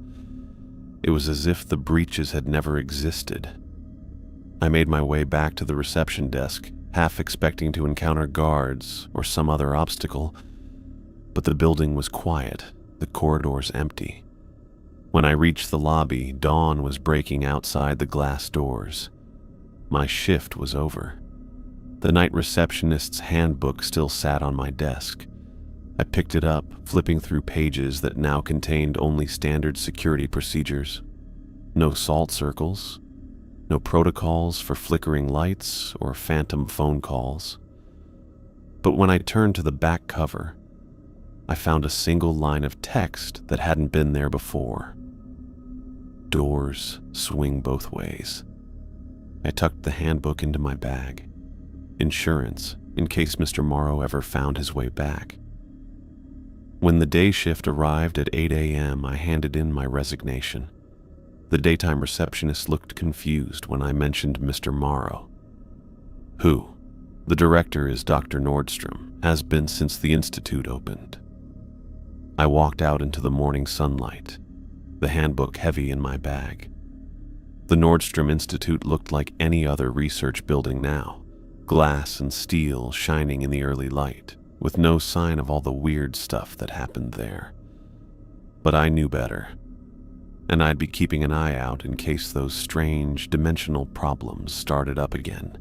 It was as if the breaches had never existed. I made my way back to the reception desk, half expecting to encounter guards or some other obstacle, but the building was quiet, the corridors empty. When I reached the lobby, dawn was breaking outside the glass doors. My shift was over. The night receptionist's handbook still sat on my desk. I picked it up, flipping through pages that now contained only standard security procedures. No salt circles, no protocols for flickering lights or phantom phone calls. But when I turned to the back cover, I found a single line of text that hadn't been there before. Doors swing both ways. I tucked the handbook into my bag. Insurance, in case Mr. Morrow ever found his way back. When the day shift arrived at 8 a.m., I handed in my resignation. The daytime receptionist looked confused when I mentioned Mr. Morrow. Who? The director is Dr. Nordstrom, has been since the institute opened. I walked out into the morning sunlight, the handbook heavy in my bag. The Nordstrom Institute looked like any other research building now, glass and steel shining in the early light, with no sign of all the weird stuff that happened there. But I knew better, and I'd be keeping an eye out in case those strange dimensional problems started up again.